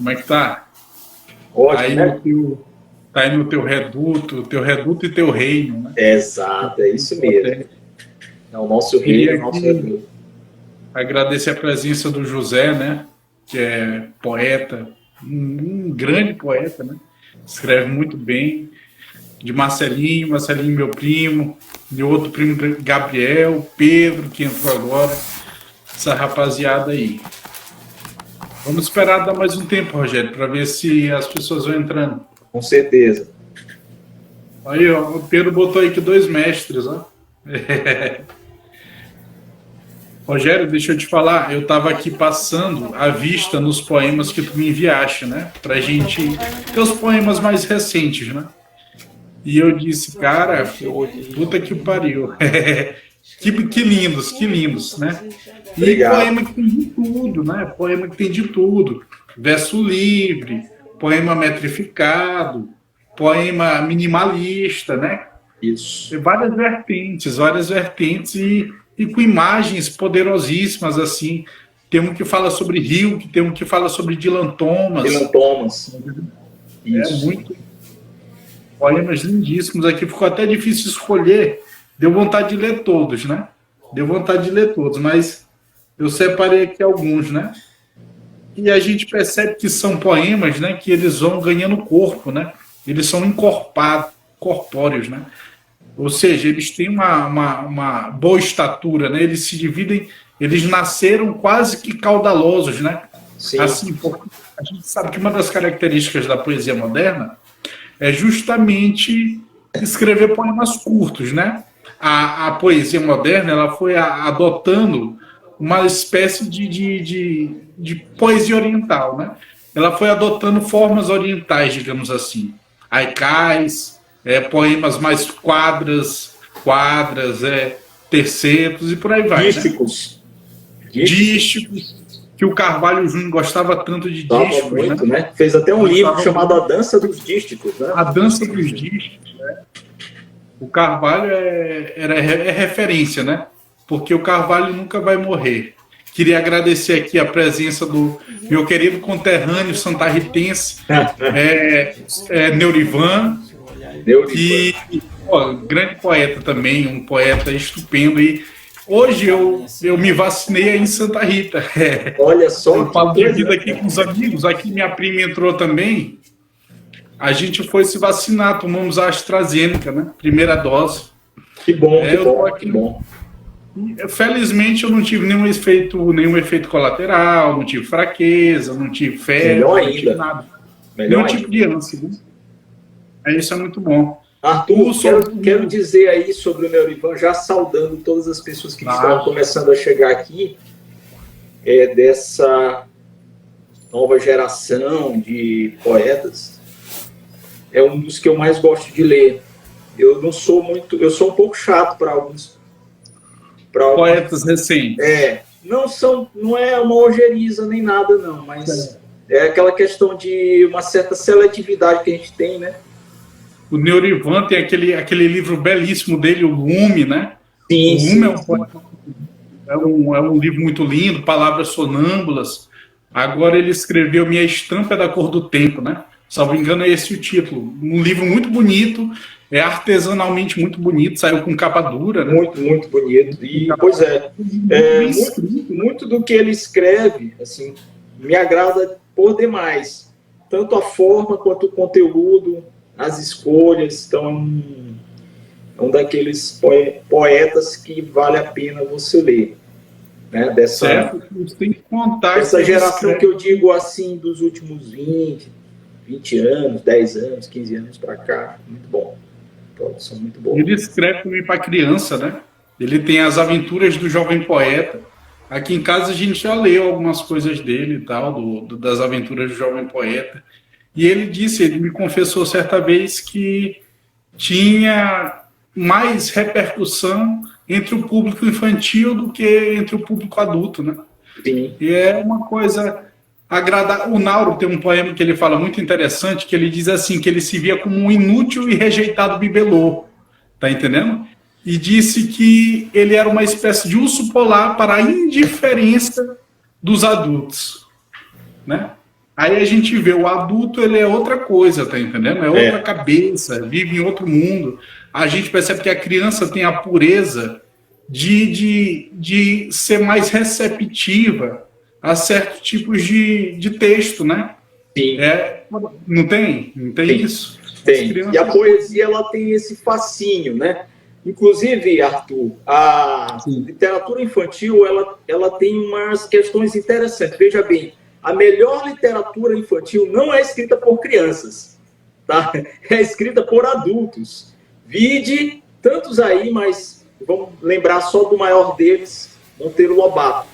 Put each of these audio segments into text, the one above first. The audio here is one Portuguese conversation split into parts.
Como é que tá? Tá Ótimo, aí né? tá aí no teu reduto e teu reino, né? Exato, é isso mesmo. É o nosso rei, Queria o nosso aqui reduto. agradecer a presença do José, né? Que é poeta, um grande poeta, né? Escreve muito bem. De Marcelinho, Marcelinho meu primo, de outro primo Gabriel, Pedro, que entrou agora, essa rapaziada aí. Vamos esperar dar mais um tempo, Rogério, para ver se as pessoas vão entrando. Com certeza. Aí, ó, o Pedro botou aí que 2 mestres, ó. Rogério, deixa eu te falar, eu estava aqui passando a vista nos poemas que tu me enviaste, né? Pra gente ter os poemas mais recentes, né? E eu disse, cara, puta que pariu. Que lindos, né? E Obrigado. poema que tem de tudo, né? Poema que tem de tudo. Verso livre, poema metrificado, poema minimalista, né? Isso. Tem várias vertentes e com imagens poderosíssimas, assim. Tem um que fala sobre Hilke, tem um que fala sobre Dylan Dylan Thomas. Thomas. É Isso. muito poemas lindíssimos aqui. Ficou até difícil escolher. Deu vontade de ler todos, né? Deu vontade de ler todos, mas eu separei aqui alguns, né? E a gente percebe que são poemas, né? Que eles vão ganhando corpo, né? Eles são encorpados, corpóreos, né? Ou seja, eles têm uma boa estatura, né? Eles se dividem, eles nasceram quase que caudalosos, né? Sim. Assim, porque a gente sabe que uma das características da poesia moderna é justamente escrever poemas curtos, né? A poesia moderna ela foi adotando uma espécie de poesia oriental, né? Ela foi adotando formas orientais, digamos assim, haikais, poemas mais quadras, tercetos e por aí vai, né? Dísticos. Dísticos. Dísticos, que o Carvalho Júnior gostava tanto de Gostava dísticos, né? muito, né? Fez até um livro Gostava chamado A muito. Dança dos Dísticos, né? A dança dos dísticos. O Carvalho é referência, né? Porque o Carvalho nunca vai morrer. Queria agradecer aqui a presença do meu querido conterrâneo santarritense, Neurivan, Neurivan. que grande poeta também, um poeta estupendo. E hoje eu me vacinei aí em Santa Rita. Olha só Eu que falo de coisa. vida aqui com os amigos. Aqui minha prima entrou também. A gente foi se vacinar, tomamos a AstraZeneca, né? Primeira dose. Que bom, que Eu tô bom, que aqui. bom. Felizmente eu não tive nenhum efeito colateral, não tive fraqueza, não tive Melhor febre, não tive ainda. nada. Melhor Nenhum tipo ainda. de ânsia. Né? Isso é muito bom. Tu Arthur, sobre. quero dizer aí sobre o Neurivan, já saudando todas as pessoas que estão começando a chegar aqui, dessa nova geração de poetas. É um dos que eu mais gosto de ler. Eu não sou muito, eu sou um pouco chato para alguns. Poetas recentes. Não é uma ojeriza nem nada, não, mas é aquela questão de uma certa seletividade que a gente tem, né? O Neurivan tem aquele livro belíssimo dele, o Lume, né? Sim, O Lume é um livro muito lindo, Palavras Sonâmbulas. Agora ele escreveu Minha Estampa é da Cor do Tempo, né? Salvo engano, é esse o título. Um livro muito bonito, artesanalmente muito bonito, saiu com capa dura, né? Muito, muito bonito. E, pois muito do que ele escreve, assim, me agrada por demais. Tanto a forma quanto o conteúdo, as escolhas. Então, é um daqueles poetas que vale a pena você ler. Né? Certo? Você tem que contar essa geração que eu digo assim, dos últimos 20 anos, 10 anos, 15 anos para cá. Muito bom. Produção muito boa. Ele escreve também para criança, né? Ele tem As Aventuras do Jovem Poeta. Aqui em casa a gente já leu algumas coisas dele e tal, das Aventuras do Jovem Poeta. E ele me confessou certa vez que tinha mais repercussão entre o público infantil do que entre o público adulto, né? Sim. E é uma coisa agradável. O Nauro tem um poema que ele fala muito interessante, que ele diz assim, que ele se via como um inútil e rejeitado bibelô, tá entendendo? E disse que ele era uma espécie de urso polar para a indiferença dos adultos, né? Aí a gente vê o adulto, ele é outra coisa, tá entendendo? É outra cabeça, vive em outro mundo. A gente percebe que a criança tem a pureza de ser mais receptiva a certos tipos de texto, né? Sim. Não tem? Não tem Tem. isso? Tem. E a poesia, ela tem esse fascínio, né? Inclusive, Arthur, a literatura infantil, ela tem umas questões interessantes. Veja bem, a melhor literatura infantil não é escrita por crianças, tá? É escrita por adultos. Vide tantos aí, mas vamos lembrar só do maior deles, Monteiro Lobato.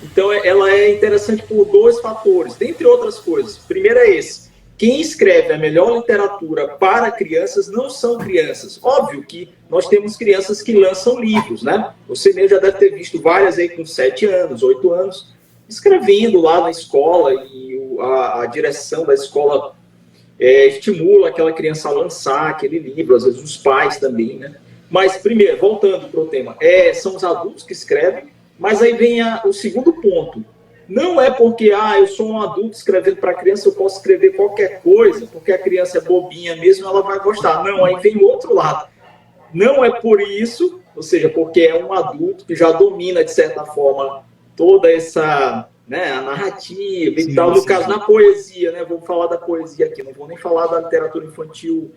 Então, ela é interessante por dois fatores, dentre outras coisas. Primeiro é esse. Quem escreve a melhor literatura para crianças não são crianças. Óbvio que nós temos crianças que lançam livros, né? Você mesmo já deve ter visto várias aí com 7 anos, 8 anos, escrevendo lá na escola, e a direção da escola estimula aquela criança a lançar aquele livro, às vezes os pais também, né? Mas, primeiro, voltando para o tema, são os adultos que escrevem, mas aí vem o segundo ponto. Não é porque eu sou um adulto escrevendo para criança, eu posso escrever qualquer coisa, porque a criança é bobinha mesmo, ela vai gostar. Não, aí vem o outro lado. Não é por isso, ou seja, porque é um adulto que já domina, de certa forma, toda essa, né, a narrativa e tal. No caso, na poesia, né, vou falar da poesia aqui, não vou nem falar da literatura infantil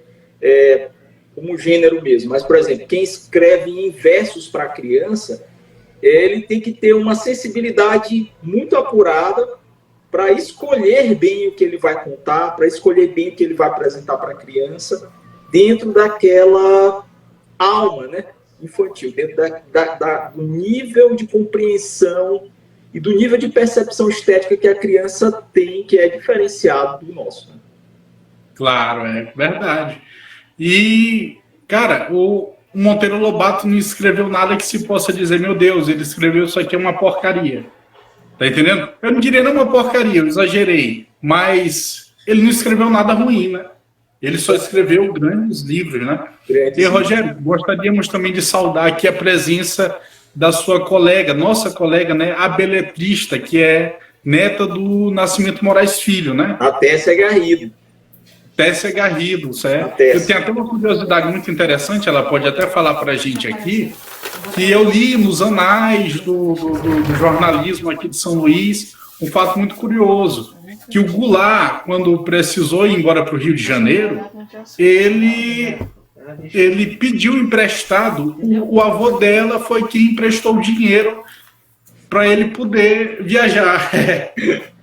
como gênero mesmo. Mas, por exemplo, quem escreve em versos para criança, ele tem que ter uma sensibilidade muito apurada para escolher bem o que ele vai contar, para escolher bem o que ele vai apresentar para a criança, dentro daquela alma, né, infantil, dentro do nível de compreensão e do nível de percepção estética que a criança tem, que é diferenciado do nosso. Né? Claro, é verdade. E, cara, o Monteiro Lobato não escreveu nada que se possa dizer, meu Deus, ele escreveu isso aqui é uma porcaria. Tá entendendo? Eu não diria não uma porcaria, eu exagerei. Mas ele não escreveu nada ruim, né? Ele só escreveu grandes livros, né? E, Rogério, gostaríamos também de saudar aqui a presença da sua colega, nossa colega, né? A beletrista, que é neta do Nascimento Moraes Filho, né? A Tessia Garrido. Tessia Garrido, certo? Eu tenho até uma curiosidade muito interessante, ela pode até falar para a gente aqui, que eu li nos anais do jornalismo aqui de São Luís, um fato muito curioso, que o Goulart, quando precisou ir embora para o Rio de Janeiro, ele pediu emprestado, o avô dela foi quem emprestou o dinheiro para ele poder viajar.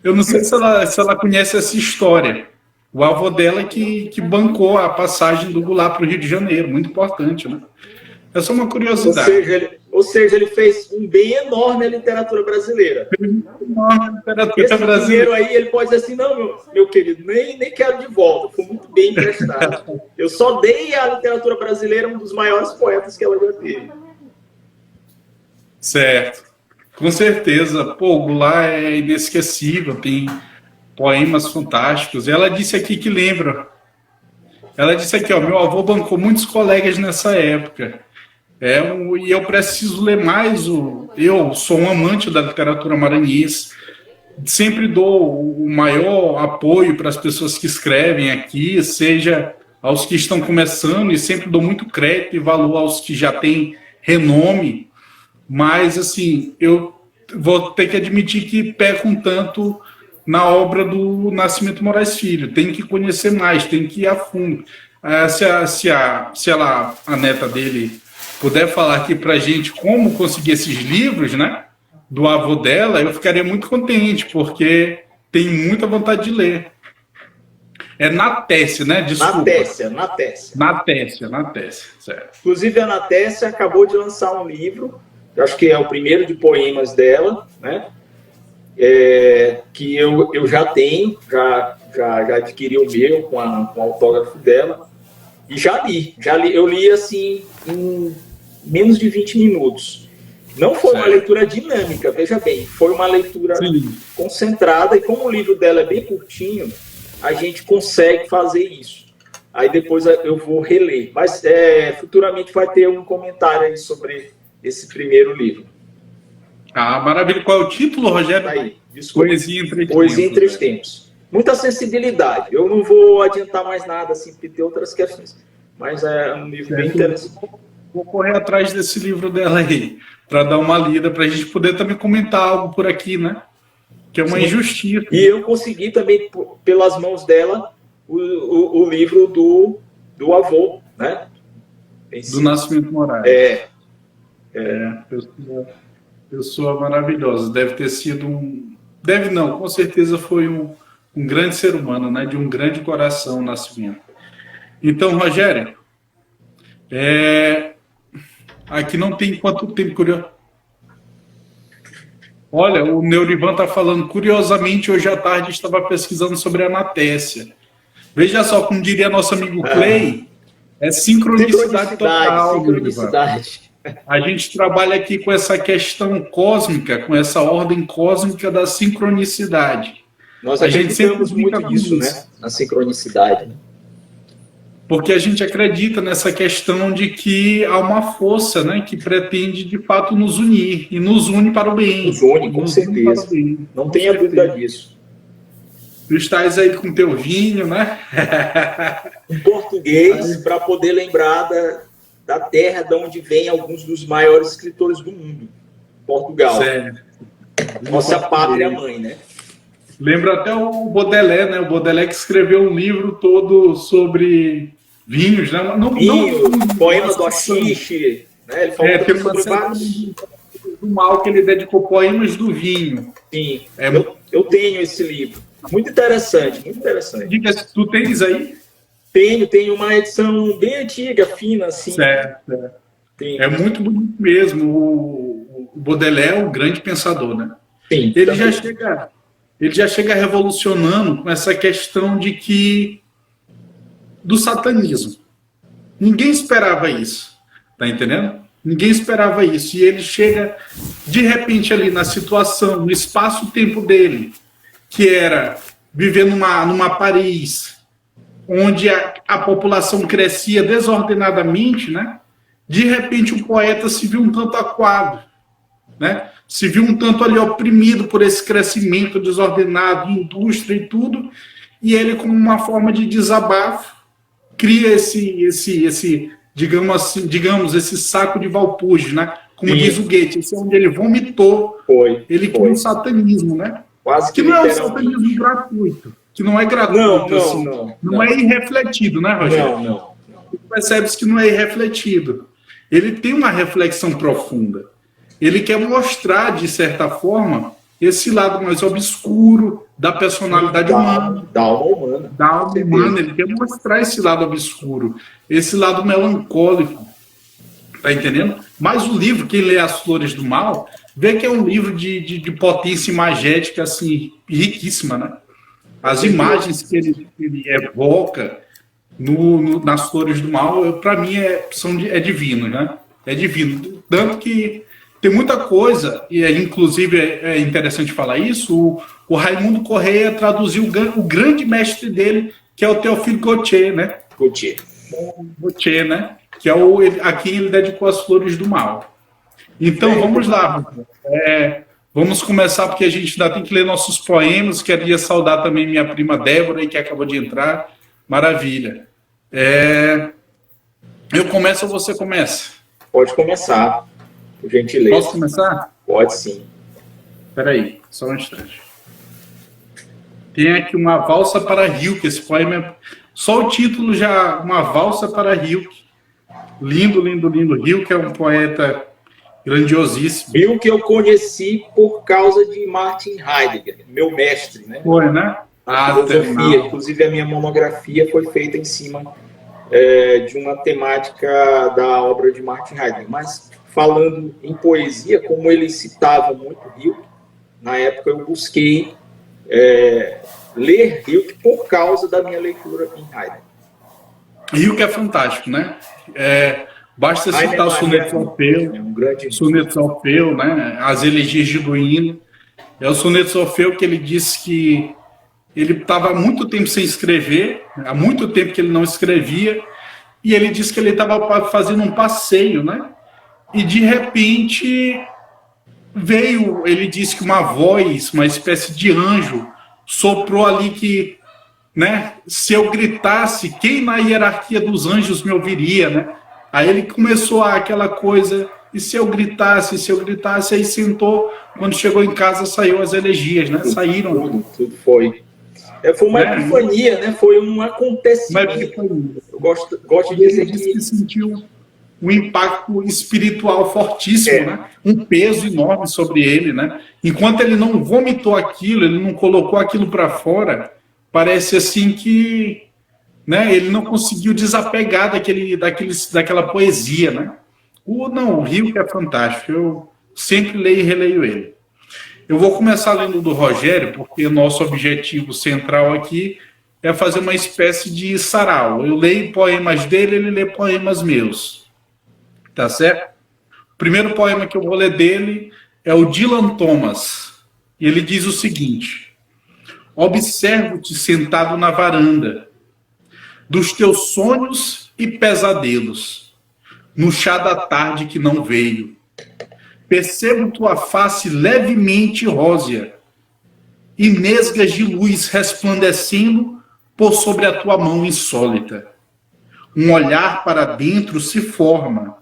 Eu não sei se ela conhece essa história. O avô dela que bancou a passagem do Goulart para o Rio de Janeiro, muito importante, né? É só uma curiosidade. Ou seja, ele fez um bem enorme à literatura brasileira. Esse dinheiro aí, ele pode dizer assim, não, meu querido, nem quero de volta, foi muito bem emprestado. Eu só dei à literatura brasileira um dos maiores poetas que ela já teve. Certo. Com certeza. Pô, o Goulart é inesquecível, tem poemas fantásticos. Ela disse aqui que lembra. Ela disse aqui, ó, meu avô bancou muitos colegas nessa época. E eu preciso ler mais. Eu sou um amante da literatura maranhense. Sempre dou o maior apoio para as pessoas que escrevem aqui, seja aos que estão começando, e sempre dou muito crédito e valor aos que já têm renome. Mas, assim, eu vou ter que admitir que peco um tanto na obra do Nascimento Moraes Filho. Tem que conhecer mais, tem que ir a fundo. Se a neta dele puder falar aqui para a gente como conseguir esses livros, né, do avô dela, eu ficaria muito contente, porque tenho muita vontade de ler. É Natessia, né? Desculpa. Natessia, certo. Inclusive, a Natessia acabou de lançar um livro, acho que é o primeiro de poemas dela, né? Que eu já tenho, já adquiri o meu com o autógrafo dela, e já li. Eu li assim em menos de 20 minutos. Não foi uma leitura dinâmica, veja bem, foi uma leitura concentrada, e como o livro dela é bem curtinho, a gente consegue fazer isso. Aí depois eu vou reler. Mas futuramente vai ter um comentário aí sobre esse primeiro livro. Ah, maravilha. Qual é o título, Rogério? Aí, Desculpa. Poesia em Três Poesia em Tempos, Três né? Tempos. Muita sensibilidade. Eu não vou adiantar mais nada, assim, porque tem outras questões. Mas é um livro bem interessante. Vou correr atrás desse livro dela aí, para dar uma lida, para a gente poder também comentar algo por aqui, né? Que é uma injustiça. E eu consegui também, pelas mãos dela, o livro do avô, né? Do Nascimento Moraes. Pessoa maravilhosa. Deve ter sido um... Deve não, com certeza foi um grande ser humano, né? De um grande coração, o Nascimento. Então, Rogério, aqui não tem quanto tempo, curioso. Olha, o Neurivan está falando, curiosamente, hoje à tarde estava pesquisando sobre a anatécia. Veja só, como diria nosso amigo Clay, é sincronicidade total. Sincronicidade. A gente trabalha aqui com essa questão cósmica, com essa ordem cósmica da sincronicidade. Nós acreditamos muito nisso, né? Na sincronicidade. Porque a gente acredita nessa questão de que há uma força, né, que pretende, de fato, nos unir. E nos une para o bem. Nos une, com certeza. Não tenha dúvida disso. Tu estás aí com teu vinho, né? Em português, para poder lembrar da terra de onde vem alguns dos maiores escritores do mundo. Portugal. Certo. Nossa pátria-mãe, né? Lembra até o Baudelaire, né? O Baudelaire que escreveu um livro todo sobre vinhos, né? Poema do Achixe, né? Ele falou sobre vários... do mal que ele dedicou, poemas do vinho. Sim, eu tenho esse livro. Muito interessante, muito interessante. Diga se tu tens aí? Tenho uma edição bem antiga, fina, assim. Certo. É muito bonito mesmo. O Baudelaire é um grande pensador, né? Sim. Ele já chega revolucionando com essa questão do satanismo. Ninguém esperava isso, tá entendendo? Ninguém esperava isso. E ele chega, de repente, ali na situação, no espaço-tempo dele, que era viver numa Paris, onde a população crescia desordenadamente, né? De repente o poeta se viu um tanto acuado, né? Se viu um tanto ali oprimido por esse crescimento desordenado, indústria e tudo, e ele, como uma forma de desabafo, cria esse digamos, esse saco de Valpurgis, né? Como diz o Goethe, esse é onde ele vomitou, ele cria um satanismo, né? Quase que não é um satanismo gratuito, que não é gratuito, não é irrefletido, né, Rogério? Não. Percebe-se que não é irrefletido. Ele tem uma reflexão profunda. Ele quer mostrar, de certa forma, esse lado mais obscuro da personalidade humana. Da alma humana. Ele quer mostrar esse lado obscuro, esse lado melancólico. Tá entendendo? Mas o livro, quem lê As Flores do Mal, vê que é um livro de potência imagética, assim, riquíssima, né? As imagens que ele evoca nas Flores do Mal, para mim, é divino, né? É divino. Tanto que tem muita coisa, e inclusive é interessante falar isso, o Raimundo Correia traduziu o grande mestre dele, que é o Théophile Gautier, né? Gautier, né? Que é a quem ele dedicou As Flores do Mal. Então, vamos lá. Vamos começar, porque a gente ainda tem que ler nossos poemas. Queria saudar também minha prima Débora, que acabou de entrar. Maravilha. Eu começo ou você começa? Pode começar, por gentileza. Posso começar? Pode sim. Espera aí, só um instante. Tem aqui Uma Valsa para Rilke. Esse poema é... Só o título já... Uma Valsa para Rilke. Lindo, lindo, lindo. Rilke é um poeta grandiosíssimo. Rilke eu conheci por causa de Martin Heidegger, meu mestre, né? Foi, né? Filosofia. Inclusive, a minha monografia foi feita em cima de uma temática da obra de Martin Heidegger. Mas, falando em poesia, como ele citava muito Rilke, na época eu busquei ler Rilke por causa da minha leitura em Heidegger. Rilke é fantástico, né? Basta citar o Soneto Orfeu, Soneto Orfeu, né? As Elegias de Duino. É o Soneto Orfeu que ele disse que ele estava há muito tempo sem escrever, há muito tempo que ele não escrevia, e ele disse que ele estava fazendo um passeio, né? E de repente veio, ele disse que uma voz, uma espécie de anjo, soprou ali que, né, se eu gritasse, quem na hierarquia dos anjos me ouviria, né? Aí ele começou aquela coisa, e se eu gritasse, aí sentou, quando chegou em casa saiu as elegias, né? Saíram. Tudo foi. Foi uma Né? epifania, né? Foi um acontecimento. Eu gosto de dizer que sentiu um impacto espiritual fortíssimo, né? Um peso enorme sobre ele, né? Enquanto ele não vomitou aquilo, ele não colocou aquilo para fora, parece assim que, né, ele não conseguiu desapegar daquela poesia, né? O Rio que é fantástico, eu sempre leio e releio ele. Eu vou começar lendo do Rogério, porque nosso objetivo central aqui é fazer uma espécie de sarau. Eu leio poemas dele, ele lê poemas meus. Tá certo? O primeiro poema que eu vou ler dele é o Dylan Thomas. E ele diz o seguinte: observo-te sentado na varanda dos teus sonhos e pesadelos, no chá da tarde que não veio. Percebo tua face levemente rósea e nesgas de luz resplandecendo por sobre a tua mão insólita. Um olhar para dentro se forma.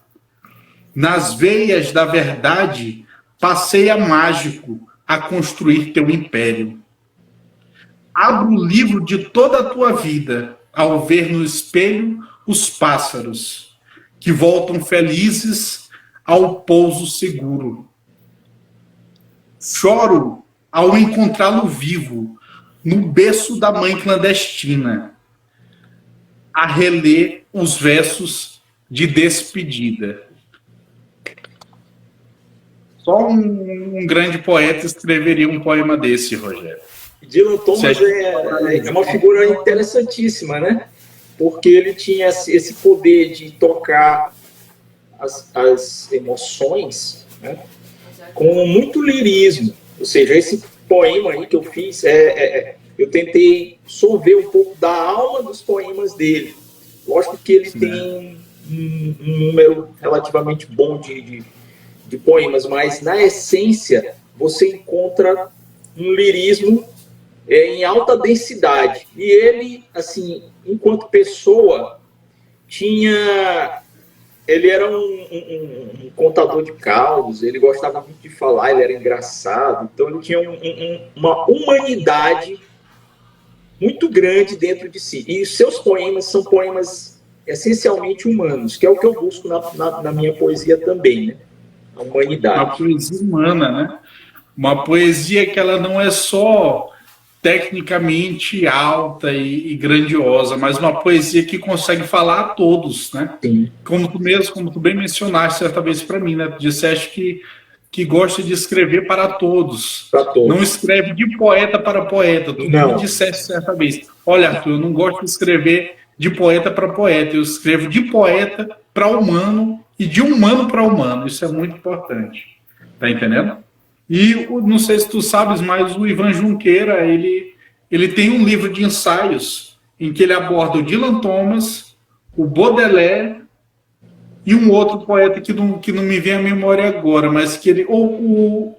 Nas veias da verdade passeia mágico a construir teu império. Abra o livro de toda a tua vida ao ver no espelho os pássaros que voltam felizes ao pouso seguro. Choro ao encontrá-lo vivo no berço da mãe clandestina, a reler os versos de despedida. Só um grande poeta escreveria um poema desse, Rogério. Dylan Thomas é uma figura interessantíssima, né? Porque ele tinha esse poder de tocar as emoções, né, com muito lirismo. Ou seja, esse poema aí que eu fiz, eu tentei solver um pouco da alma dos poemas dele. Lógico que ele tem um número relativamente bom de poemas, mas na essência você encontra um lirismo em alta densidade. E ele, assim, enquanto pessoa, ele era um contador de causos, ele gostava muito de falar, ele era engraçado, então ele tinha uma humanidade muito grande dentro de si. E os seus poemas são poemas essencialmente humanos, que é o que eu busco na minha poesia também, né? A humanidade. Uma poesia humana, né? Uma poesia que ela não é só tecnicamente alta e grandiosa, mas uma poesia que consegue falar a todos, né? Sim. Como tu bem mencionaste certa vez para mim, né? Tu disseste que gosta de escrever para todos. Para todos. Não escreve de poeta para poeta. Tu me disseste certa vez: olha, Arthur, eu não gosto de escrever de poeta para poeta, eu escrevo de poeta para humano e de humano para humano. Isso é muito importante. Tá entendendo? E não sei se tu sabes, mas o Ivan Junqueira, ele tem um livro de ensaios em que ele aborda o Dylan Thomas, o Baudelaire e um outro poeta que não me vem à memória agora, mas que ele... o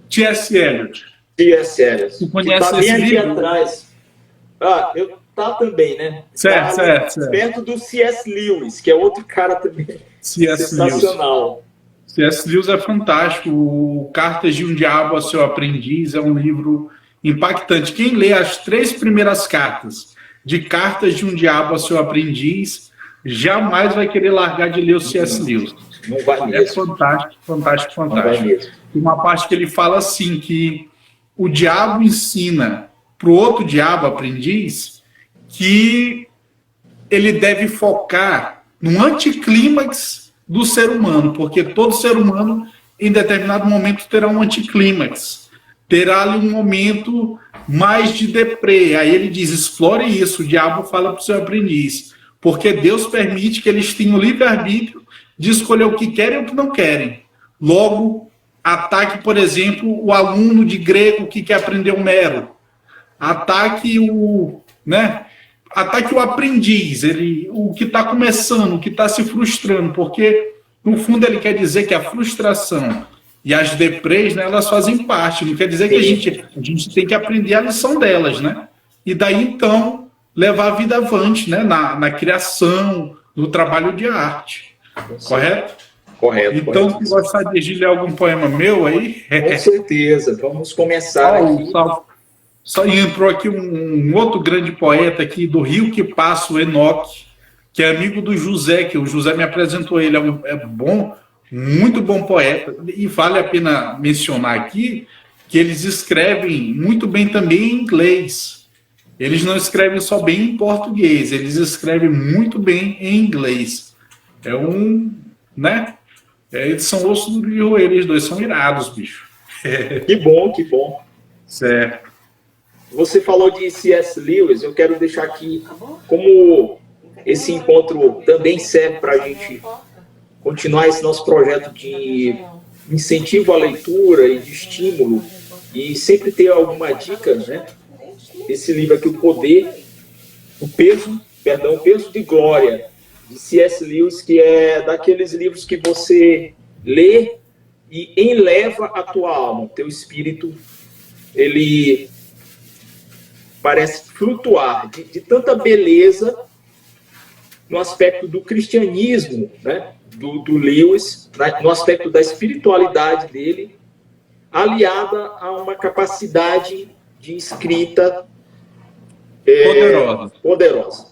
T.S. Eliot. T.S. Eliot. Tu conhece tá bem esse aqui livro? Atrás. Eu também, né? Certo. Perto do C.S. Lewis, que é outro cara também sensacional. C.S. Lewis é fantástico. O Cartas de um Diabo a Seu Aprendiz é um livro impactante. Quem lê as 3 primeiras cartas de Cartas de um Diabo a Seu Aprendiz jamais vai querer largar de ler o C.S. Lewis. Não vai mesmo. É fantástico. Não vai mesmo. Tem uma parte que ele fala assim, que o diabo ensina para o outro diabo aprendiz que ele deve focar no anticlímax do ser humano, porque todo ser humano, em determinado momento, terá um anticlímax, terá ali um momento mais de deprê. Aí ele diz: explore isso. O diabo fala para o seu aprendiz, porque Deus permite que eles tenham o livre-arbítrio de escolher o que querem e o que não querem. Logo, ataque, por exemplo, o aluno de grego que quer aprender Homero. Ataque o aprendiz, o que está começando, o que está se frustrando, porque, no fundo, ele quer dizer que a frustração e as deprês, né, elas fazem parte. Não quer dizer que a gente tem que aprender a lição delas, né? E daí, então, levar a vida avante, né? Na criação, no trabalho de arte. Correto? Correto. Então, correto. se gostaria de ler algum poema meu aí... Com certeza. Vamos começar aqui. Só entrou aqui um outro grande poeta aqui do Rio que passa, o Enoque, que é amigo do José, que o José me apresentou ele, é bom, muito bom poeta, e vale a pena mencionar aqui que eles escrevem muito bem também em inglês. Eles não escrevem só bem em português, eles escrevem muito bem em inglês. Né? Eles são osso do rio, eles dois são irados, bicho. Que bom, que bom. Certo. Você falou de C.S. Lewis, eu quero deixar aqui como esse encontro também serve para a gente continuar esse nosso projeto de incentivo à leitura e de estímulo, e sempre ter alguma dica, né? Esse livro aqui, o peso de glória, de C.S. Lewis, que é daqueles livros que você lê e enleva a tua alma, o teu espírito, ele parece flutuar de tanta beleza no aspecto do cristianismo, né, do Lewis, no aspecto da espiritualidade dele, aliada a uma capacidade de escrita poderosa.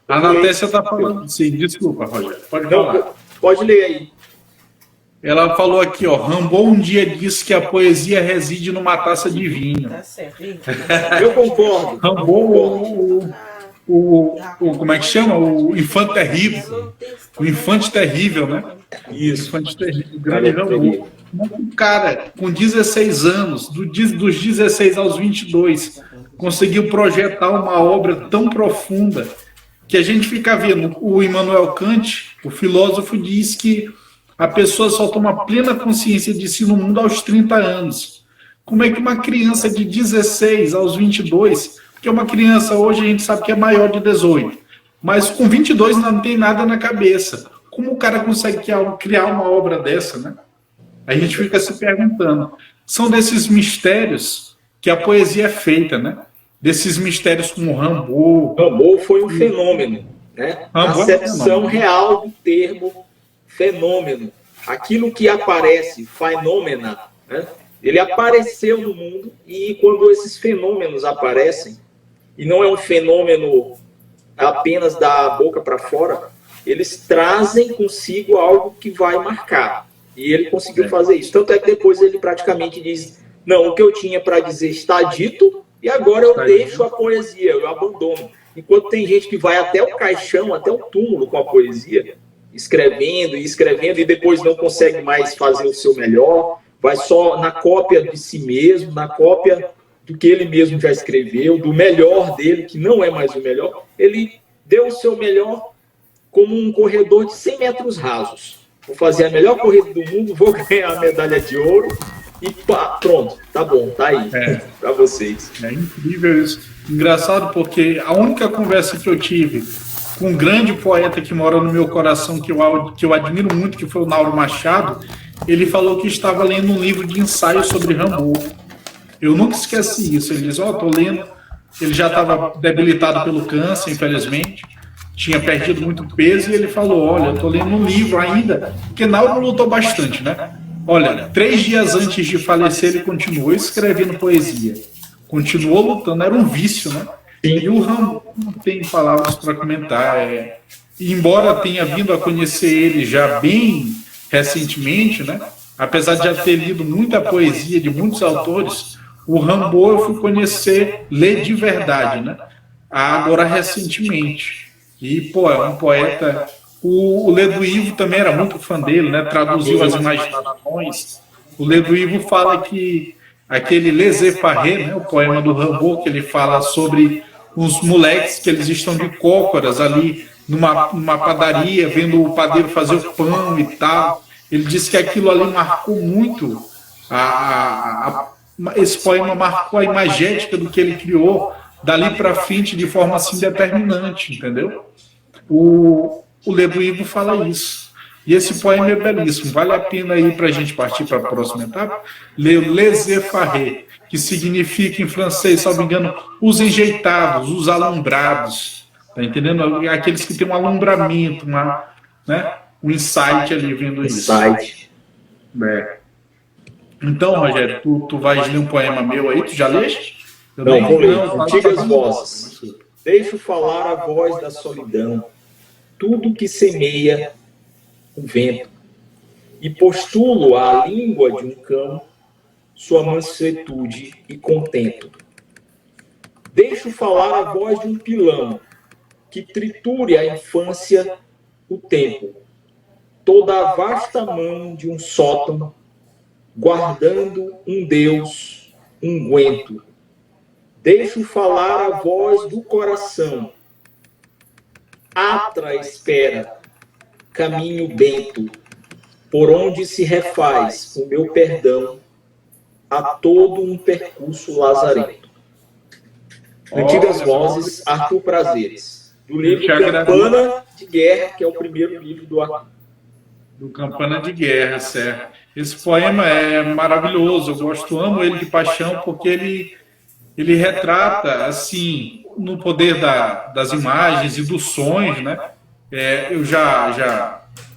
A Anatécia está falando... Sim, desculpa, Rogério. Pode falar. Pode ler aí. Ela falou aqui, ó, Rimbaud um dia disse que a poesia reside numa taça de vinho. Tá certo. Eu concordo. Rimbaud, como é que chama? O Infante Terrível. O Infante Terrível, né? Isso. Infante Terrível. O grande Rimbaud. Um cara com 16 anos, dos 16 aos 22, conseguiu projetar uma obra tão profunda que a gente fica vendo. O Immanuel Kant, o filósofo, diz que a pessoa só toma plena consciência de si no mundo aos 30 anos. Como é que uma criança de 16 aos 22, porque uma criança hoje a gente sabe que é maior de 18, mas com 22 não tem nada na cabeça. Como o cara consegue criar uma obra dessa, né? A gente fica se perguntando. São desses mistérios que a poesia é feita, né? Desses mistérios como Rimbaud. Rimbaud foi um fenômeno, né? A acepção real do termo fenômeno. Aquilo que aparece, phenomena, né? Ele apareceu no mundo, e quando esses fenômenos aparecem, e não é um fenômeno apenas da boca para fora, eles trazem consigo algo que vai marcar. E ele conseguiu fazer isso. Tanto é que depois ele praticamente diz, não, o que eu tinha para dizer está dito, e agora eu deixo a poesia, eu abandono. Enquanto tem gente que vai até o caixão, até o túmulo com a poesia, escrevendo, e depois não consegue mais fazer o seu melhor, vai só na cópia de si mesmo, na cópia do que ele mesmo já escreveu, do melhor dele, que não é mais o melhor. Ele deu o seu melhor como um corredor de 100 metros rasos. Vou fazer a melhor corrida do mundo, vou ganhar a medalha de ouro e pá, pronto, tá bom, tá aí para vocês. É incrível isso. Engraçado porque a única conversa que eu tive com um grande poeta que mora no meu coração, que eu admiro muito, que foi o Nauro Machado, ele falou que estava lendo um livro de ensaio sobre Rimbaud. Eu nunca esqueci isso. Ele diz, tô lendo. Ele já estava debilitado pelo câncer, infelizmente. Tinha perdido muito peso, e ele falou, olha, eu estou lendo um livro ainda, porque Nauro lutou bastante, né? Olha, 3 dias antes de falecer, ele continuou escrevendo poesia. Continuou lutando, era um vício, né? E o Rimbaud não tem palavras para comentar. E embora tenha vindo a conhecer ele já bem recentemente, né? Apesar de já ter lido muita poesia de muitos autores, o Rimbaud eu fui conhecer, ler de verdade, né? Agora recentemente. E, pô, é um poeta... O Leduivo também era muito fã dele, né? Traduziu as Imaginações. O Leduivo fala que aquele Laissez-Faire, né? O poema do Rimbaud, que ele fala sobre os moleques que eles estão de cócoras ali numa padaria, vendo o padeiro fazer o pão e tal. Ele disse que aquilo ali marcou muito, esse poema marcou a imagética do que ele criou dali para frente de forma assim determinante, entendeu? O Leduivo fala isso. E esse poema é belíssimo, vale a pena aí para a gente partir para a próxima etapa, ler Les-Effarés, que significa em francês, salvo engano, os enjeitados, os alumbrados, tá entendendo? Aqueles que têm um alumbramento, né? Um insight ali vendo isso. Insight. É. Então, Rogério, tu vais ler um poema meu aí, tu já leste? Não, vou ler. Antigas vozes. Deixo falar a voz da solidão, tudo que semeia o vento, e postulo à língua de um cão sua mansuetude e contento. Deixo falar a voz de um pilão, que triture a infância o tempo, toda a vasta mão de um sótão, guardando um Deus unguento. Deixo falar a voz do coração, atra espera, caminho bento, por onde se refaz o meu perdão a todo um percurso lazarento. Antigas Vozes, Arthur Prazeres, do livro Campana de Guerra, que é o primeiro livro do Arthur. Do Campana de Guerra, certo. Esse poema é maravilhoso, amo ele de paixão, porque ele retrata, assim, no poder das imagens e dos sons, né?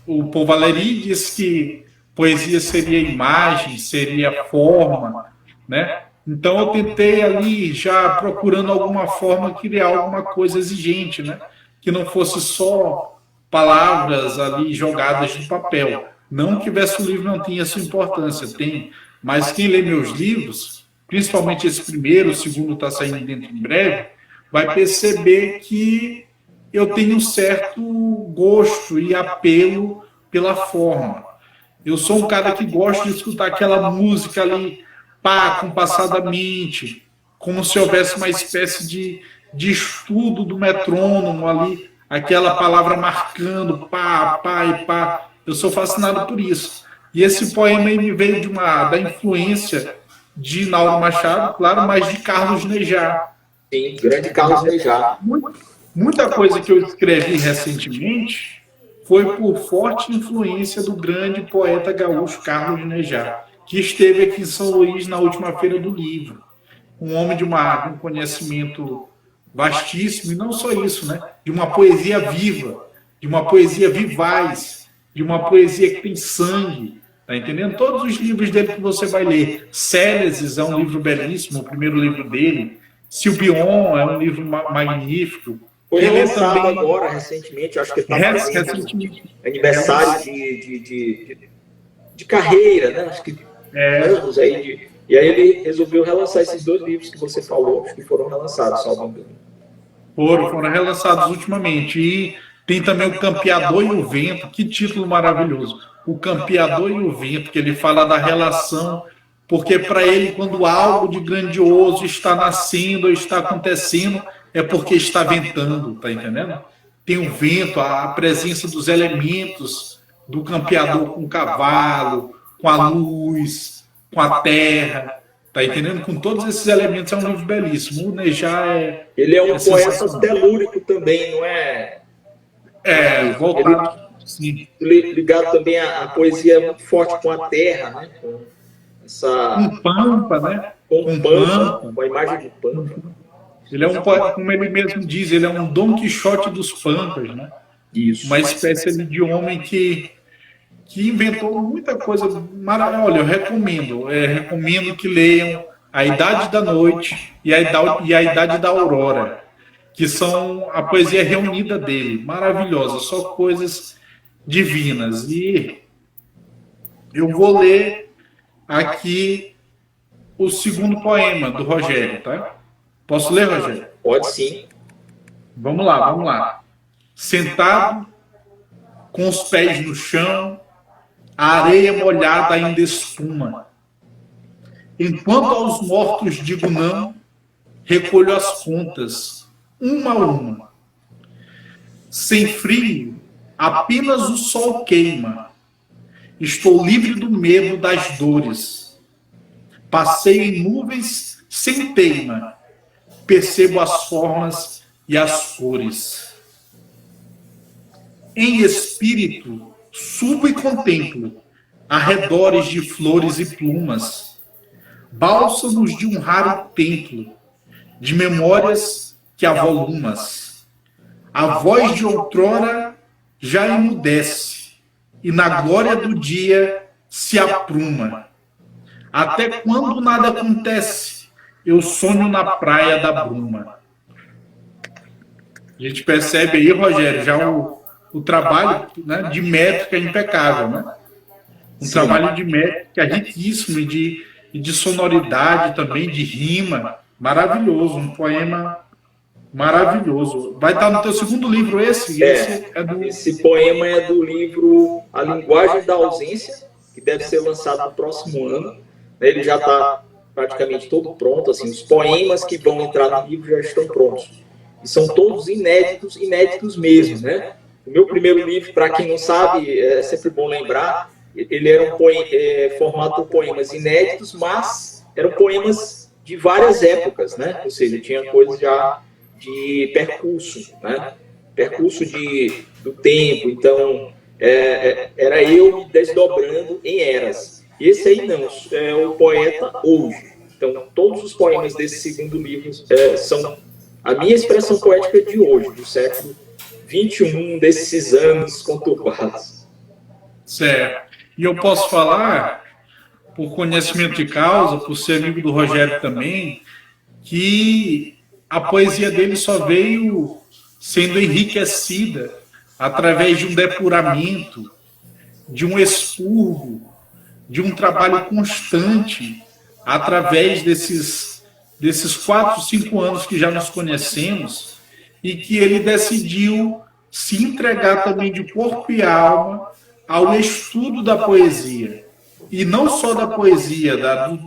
O Paul Valéry disse que poesia seria imagem, seria forma, né? Então eu tentei ali, já procurando alguma forma, criar alguma coisa exigente, né? Que não fosse só palavras ali jogadas no papel. Não que Verso Livre não tenha sua importância, tem. Mas quem lê meus livros, principalmente esse primeiro, o segundo está saindo dentro em breve, vai perceber que eu tenho um certo gosto e apelo pela forma. Eu sou um cara que gosta de escutar aquela música ali, pá, compassadamente, como se houvesse uma espécie de estudo do metrônomo ali, aquela palavra marcando, pá, pá e pá. Eu sou fascinado por isso. E esse poema aí me veio da influência de Nauro Machado, claro, mas de Carlos Nejar. Sim, grande Carlos Nejar. Muita coisa que eu escrevi recentemente foi por forte influência do grande poeta gaúcho Carlos Nejar, que esteve aqui em São Luís na última feira do livro. Um homem de um conhecimento vastíssimo, e não só isso, né? De uma poesia viva, de uma poesia vivaz, de uma poesia que tem sangue, tá entendendo? Todos os livros dele que você vai ler. Célesis é um livro belíssimo, o primeiro livro dele. Silbion é um livro magnífico. Foi relançado também agora, recentemente, acho que está fazendo aniversário de carreira, né? Acho que anos aí. E aí ele resolveu relançar esses dois livros que você falou, acho que foram relançados, salvo engano. Foram relançados ultimamente. E tem também o Campeador e o Vento, que título maravilhoso. O Campeador e o Vento, que ele fala da relação, porque para ele, quando algo de grandioso está nascendo ou está acontecendo, é porque está ventando, tá entendendo? Tem o vento, a presença dos elementos do campeador com o cavalo, com a luz, com a terra, tá entendendo? Com todos esses elementos é um livro belíssimo. O Nejar ele é um poeta telúrico também, não é? Voltado, sim. Ligado também à poesia muito forte com a terra, né? Com pampa, né? Com pampa, com a imagem de pampa. Ele é um poeta, como ele mesmo diz, ele é um Dom Quixote dos Pampas, né? Isso. Uma espécie de homem que inventou muita coisa maravilhosa. Olha, eu recomendo que leiam A Idade da Noite e a Idade da Aurora, que são a poesia reunida dele, maravilhosa, só coisas divinas. E eu vou ler aqui o segundo poema do Rogério, tá? Posso ler, Rogério? Pode sim. Vamos lá. Sentado, com os pés no chão, a areia molhada ainda espuma. Enquanto aos mortos digo não, recolho as contas, uma a uma. Sem frio, apenas o sol queima. Estou livre do medo das dores. Passeio em nuvens sem teima. Percebo as formas e as cores. Em espírito, Subo e contemplo arredores de flores e plumas, bálsamos de um raro templo, de memórias que avolumas. A voz de outrora já emudece, e na glória do dia se apruma. Até quando nada acontece, eu sonho na praia da bruma. A gente percebe aí, Rogério, já o trabalho, né, de métrica impecável, né? Um Sim. trabalho de métrica riquíssimo e de sonoridade também, de rima, maravilhoso, um poema maravilhoso. Vai estar no teu segundo livro esse? Esse poema é do livro A Linguagem da Ausência, que deve ser lançado no próximo ano. Ele já está praticamente todo pronto, assim, os poemas que vão entrar no livro já estão prontos. E são todos inéditos, inéditos mesmo, né? O meu primeiro livro, para quem não sabe, é sempre bom lembrar, ele era formado por poemas inéditos, mas eram poemas de várias épocas, né? Ou seja, tinha coisas já de percurso, né? Percurso do tempo. Então, era eu me desdobrando em eras. Esse aí não, é o poeta hoje. Então, todos os poemas desse segundo livro são a minha expressão poética de hoje, do século XXI, desses anos conturbados. Certo. E eu posso falar, por conhecimento de causa, por ser amigo do Rogério também, que a poesia dele só veio sendo enriquecida através de um depuramento, de um expurgo, de um trabalho constante, através desses 4, 5 anos que já nos conhecemos, e que ele decidiu se entregar também de corpo e alma ao estudo da poesia. E não só da poesia,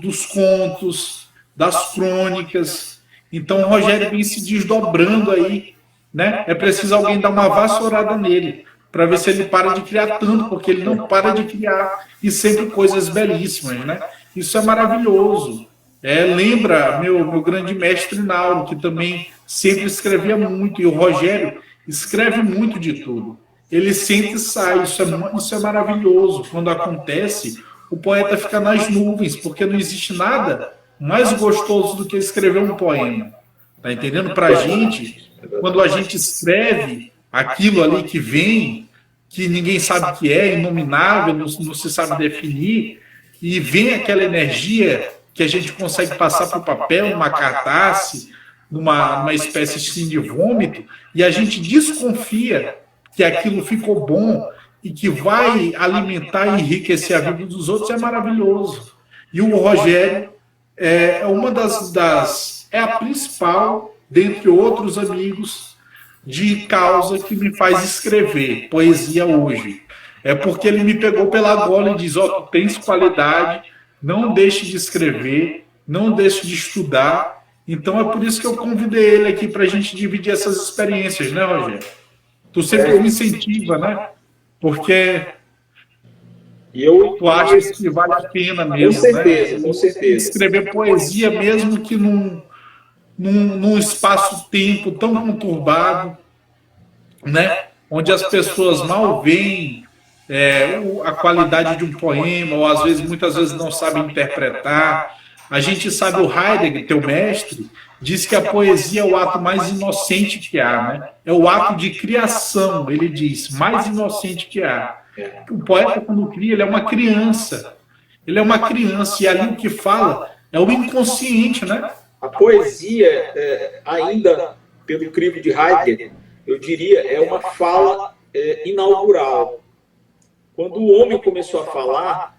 dos contos, das crônicas. Então o Rogério vem se desdobrando aí, né? É preciso alguém dar uma vassourada nele, para ver se ele para de criar tanto, porque ele não para de criar, e sempre coisas belíssimas, né? Isso é maravilhoso. Lembra meu grande mestre Nauro, que também sempre escrevia muito, e o Rogério escreve muito de tudo. Ele sente e sai, isso é maravilhoso. Quando acontece, o poeta fica nas nuvens, porque não existe nada mais gostoso do que escrever um poema. Tá entendendo? Pra gente, quando a gente escreve aquilo ali que vem, que ninguém sabe o que é, inominável, não se sabe definir, e vem aquela energia que a gente consegue passar para o papel, numa cartaz, numa espécie assim, de vômito, e a gente desconfia que aquilo ficou bom e que vai alimentar e enriquecer a vida dos outros, é maravilhoso. E o Rogério é uma é a principal, dentre outros amigos, de causa que me faz escrever poesia hoje. É porque ele me pegou pela gola e diz, tu tens qualidade, não deixe de escrever, não deixe de estudar. Então é por isso que eu convidei ele aqui para a gente dividir essas experiências, né, Rogério? Tu sempre me incentiva, né? Porque tu acha que vale a pena mesmo, com certeza, né? Com certeza. Escrever poesia mesmo que num espaço-tempo tão conturbado, né? Onde as pessoas mal veem a qualidade de um poema, ou às vezes, muitas vezes não sabem interpretar. A gente sabe, o Heidegger, teu mestre, diz que a poesia é o ato mais inocente que há, né? É o ato de criação, ele diz, mais inocente que há. O poeta, quando cria, ele é uma criança. Ele é uma criança, e ali o que fala é o inconsciente, né? A poesia, ainda pelo crivo de Heidegger, eu diria, é uma fala inaugural. Quando o homem começou a falar,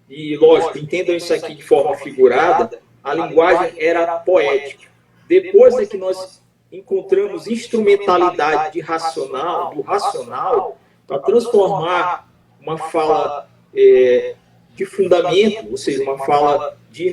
e lógico, entendam isso aqui de forma figurada, a linguagem era poética. Depois é que nós encontramos instrumentalidade do racional, para transformar uma fala de fundamento, ou seja, uma fala de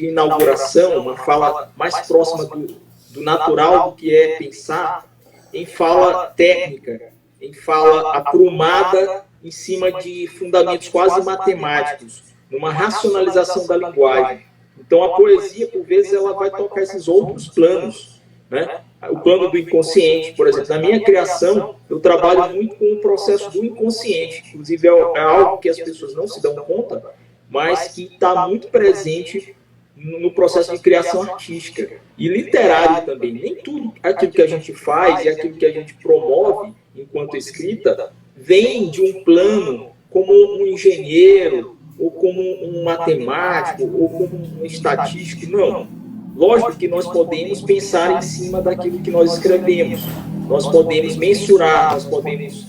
inauguração, uma fala mais próxima do natural do que é pensar, em fala técnica, em fala aprumada em cima de fundamentos quase matemáticos, numa racionalização da linguagem. Então, a poesia, por vezes, ela vai tocar esses outros planos, né? O plano do inconsciente, por exemplo. Na minha criação, eu trabalho muito com o processo do inconsciente. Inclusive, é algo que as pessoas não se dão conta, mas que está muito presente no processo de criação artística. E literário também. Nem tudo aquilo que a gente faz e aquilo que a gente promove enquanto escrita vem de um plano como um engenheiro, ou como um matemático, ou como um estatístico. Não. Lógico que nós podemos pensar em cima daquilo que nós escrevemos. Nós podemos mensurar, nós podemos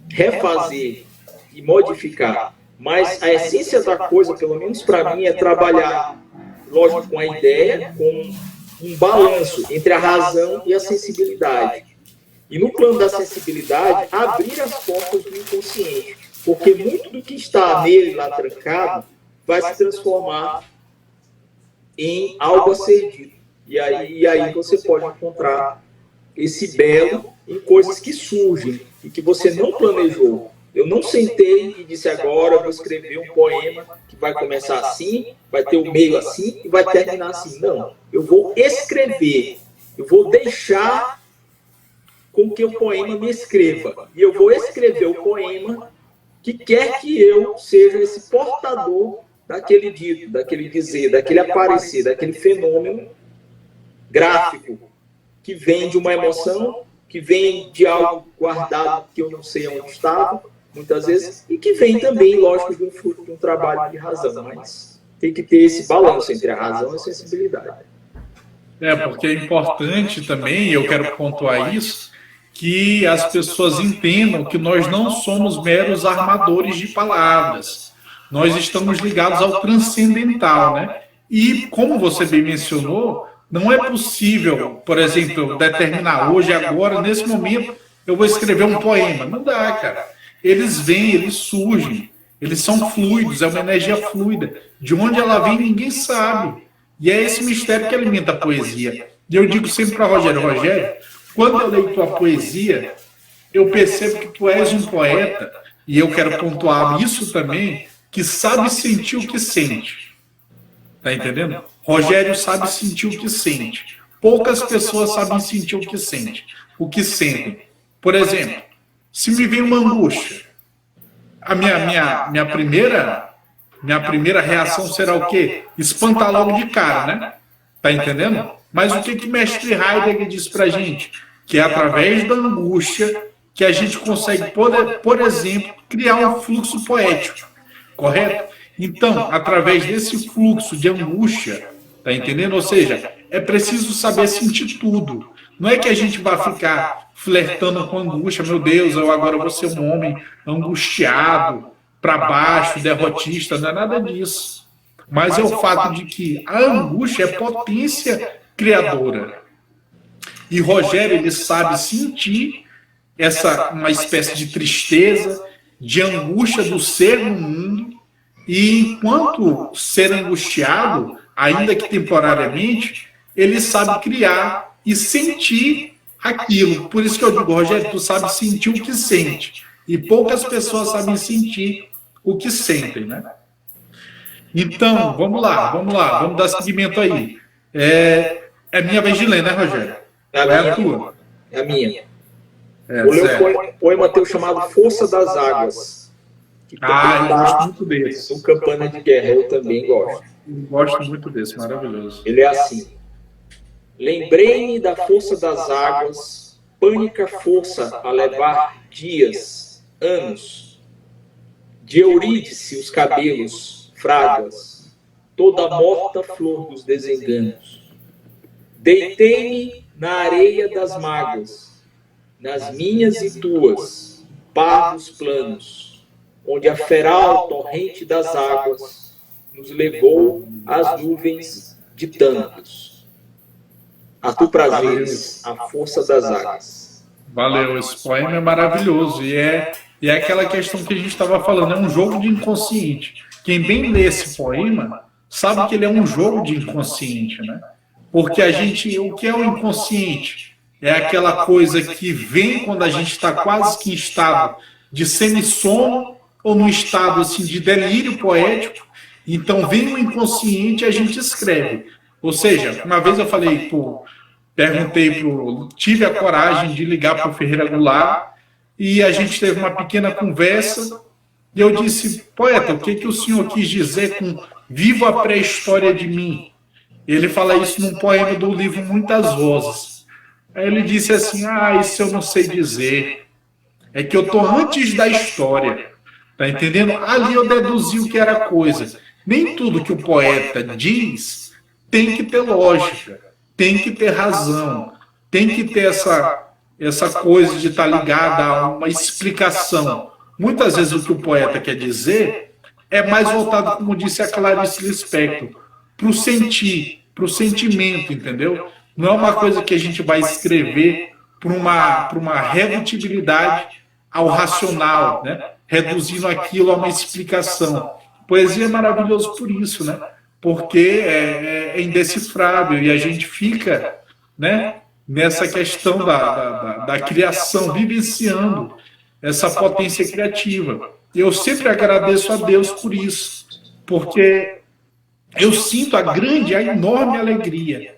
refazer e modificar. Mas a essência da coisa, pelo menos para mim, é trabalhar, lógico, com a ideia, com um balanço entre a razão e a sensibilidade. E no plano da sensibilidade, abrir as portas do inconsciente. Porque muito do que está nele lá trancado vai se transformar em algo a ser dito. E aí você pode encontrar esse belo em coisas que surgem e que você não planejou. Eu não sentei e disse agora eu vou escrever um poema que vai começar assim, vai ter o meio assim e vai terminar assim. Não, eu vou escrever, eu vou deixar com que o poema me escreva. E eu vou escrever o poema que quer que eu seja esse portador daquele dito, daquele dizer, daquele aparecer, daquele fenômeno gráfico que vem de uma emoção, que vem de algo guardado que eu não sei onde estava, muitas vezes, e que vem também, lógico, de um fruto de um trabalho de razão, mas tem que ter esse balanço entre a razão e a sensibilidade. Porque é importante também, eu quero pontuar isso, que as pessoas entendam que nós não somos meros armadores de palavras. Nós estamos ligados ao transcendental, né? E, como você bem mencionou, não é possível, por exemplo, determinar hoje, agora, nesse momento, eu vou escrever um poema. Não dá, cara. Eles vêm, eles surgem, eles são fluidos, é uma energia fluida. De onde ela vem, ninguém sabe. E é esse mistério que alimenta a poesia. E eu digo sempre para Rogério, quando eu leio tua poesia, eu percebo que tu és um poeta, e eu quero pontuar isso também, que sabe sentir o que sente. Tá entendendo? Rogério sabe sentir o que sente. Poucas pessoas sabem sentir o que sente, o que sentem. Por exemplo, se me vem uma angústia, a minha primeira reação será o quê? Espantar logo de cara, né? Tá entendendo? Mas o que mestre Heidegger diz pra gente? Que é através da angústia que a gente consegue, por exemplo, criar um fluxo poético. Correto? Então, através desse fluxo de angústia, tá entendendo? Ou seja, é preciso saber sentir tudo. Não é que a gente vai ficar flertando com angústia, meu Deus, eu agora vou ser um homem angustiado, para baixo, derrotista, não é nada disso. Mas é o fato de que a angústia é potência criadora. E Rogério, ele sabe sentir uma espécie de tristeza, de angústia do ser no mundo, e enquanto ser angustiado, ainda que temporariamente, ele sabe criar e sentir aquilo. Por isso que eu digo, Rogério, tu sabe sentir o que sente. E poucas pessoas sabem sentir o que sentem, né? Então, vamos lá, vamos dar seguimento aí. É minha vez de ler, né, Rogério? É a tua? É a minha. Vou ler um poema teu chamado Força das Águas. Eu gosto muito desse. Um Campana de Guerra, eu também gosto. Eu gosto muito desse, maravilhoso. Ele é assim. Lembrei-me da força das águas, pânica força a levar dias, anos. De Eurídice os cabelos, fráguas, toda morta flor dos desenganos. Deitei-me na areia das mágoas, nas minhas e tuas, parvos planos, onde a feral torrente das águas nos levou às nuvens de tantos. A tu prazeres, a força das águas. Valeu, esse poema é maravilhoso e é aquela questão que a gente estava falando, é um jogo de inconsciente. Quem bem lê esse poema sabe que ele é um jogo de inconsciente, né? Porque o que é o inconsciente? É aquela coisa que vem quando a gente está quase que em estado de semissono ou num estado assim, de delírio poético. Então vem o inconsciente e a gente escreve. Ou seja, uma vez eu falei tive a coragem de ligar para o Ferreira Goulart e a gente teve uma pequena conversa e eu disse, poeta, o que o senhor quis dizer com viva a pré-história de mim? Ele fala isso num poema do livro Muitas Vozes. Aí ele disse assim, isso eu não sei dizer. É que eu estou antes da história. Tá entendendo? Ali eu deduzi o que era coisa. Nem tudo que o poeta diz tem que ter lógica, tem que ter razão, tem que ter essa coisa de estar ligada a uma explicação. Muitas vezes o que o poeta quer dizer é mais voltado, como disse a Clarice Lispector, para o sentir, para o sentimento, entendeu? Não é uma coisa que a gente vai escrever para uma redutibilidade ao racional, né? Reduzindo aquilo a uma explicação. Poesia é maravilhoso por isso, né? Porque é indecifrável e a gente fica, né, nessa questão da criação, vivenciando essa potência criativa. Eu sempre agradeço a Deus por isso, porque eu sinto a enorme alegria.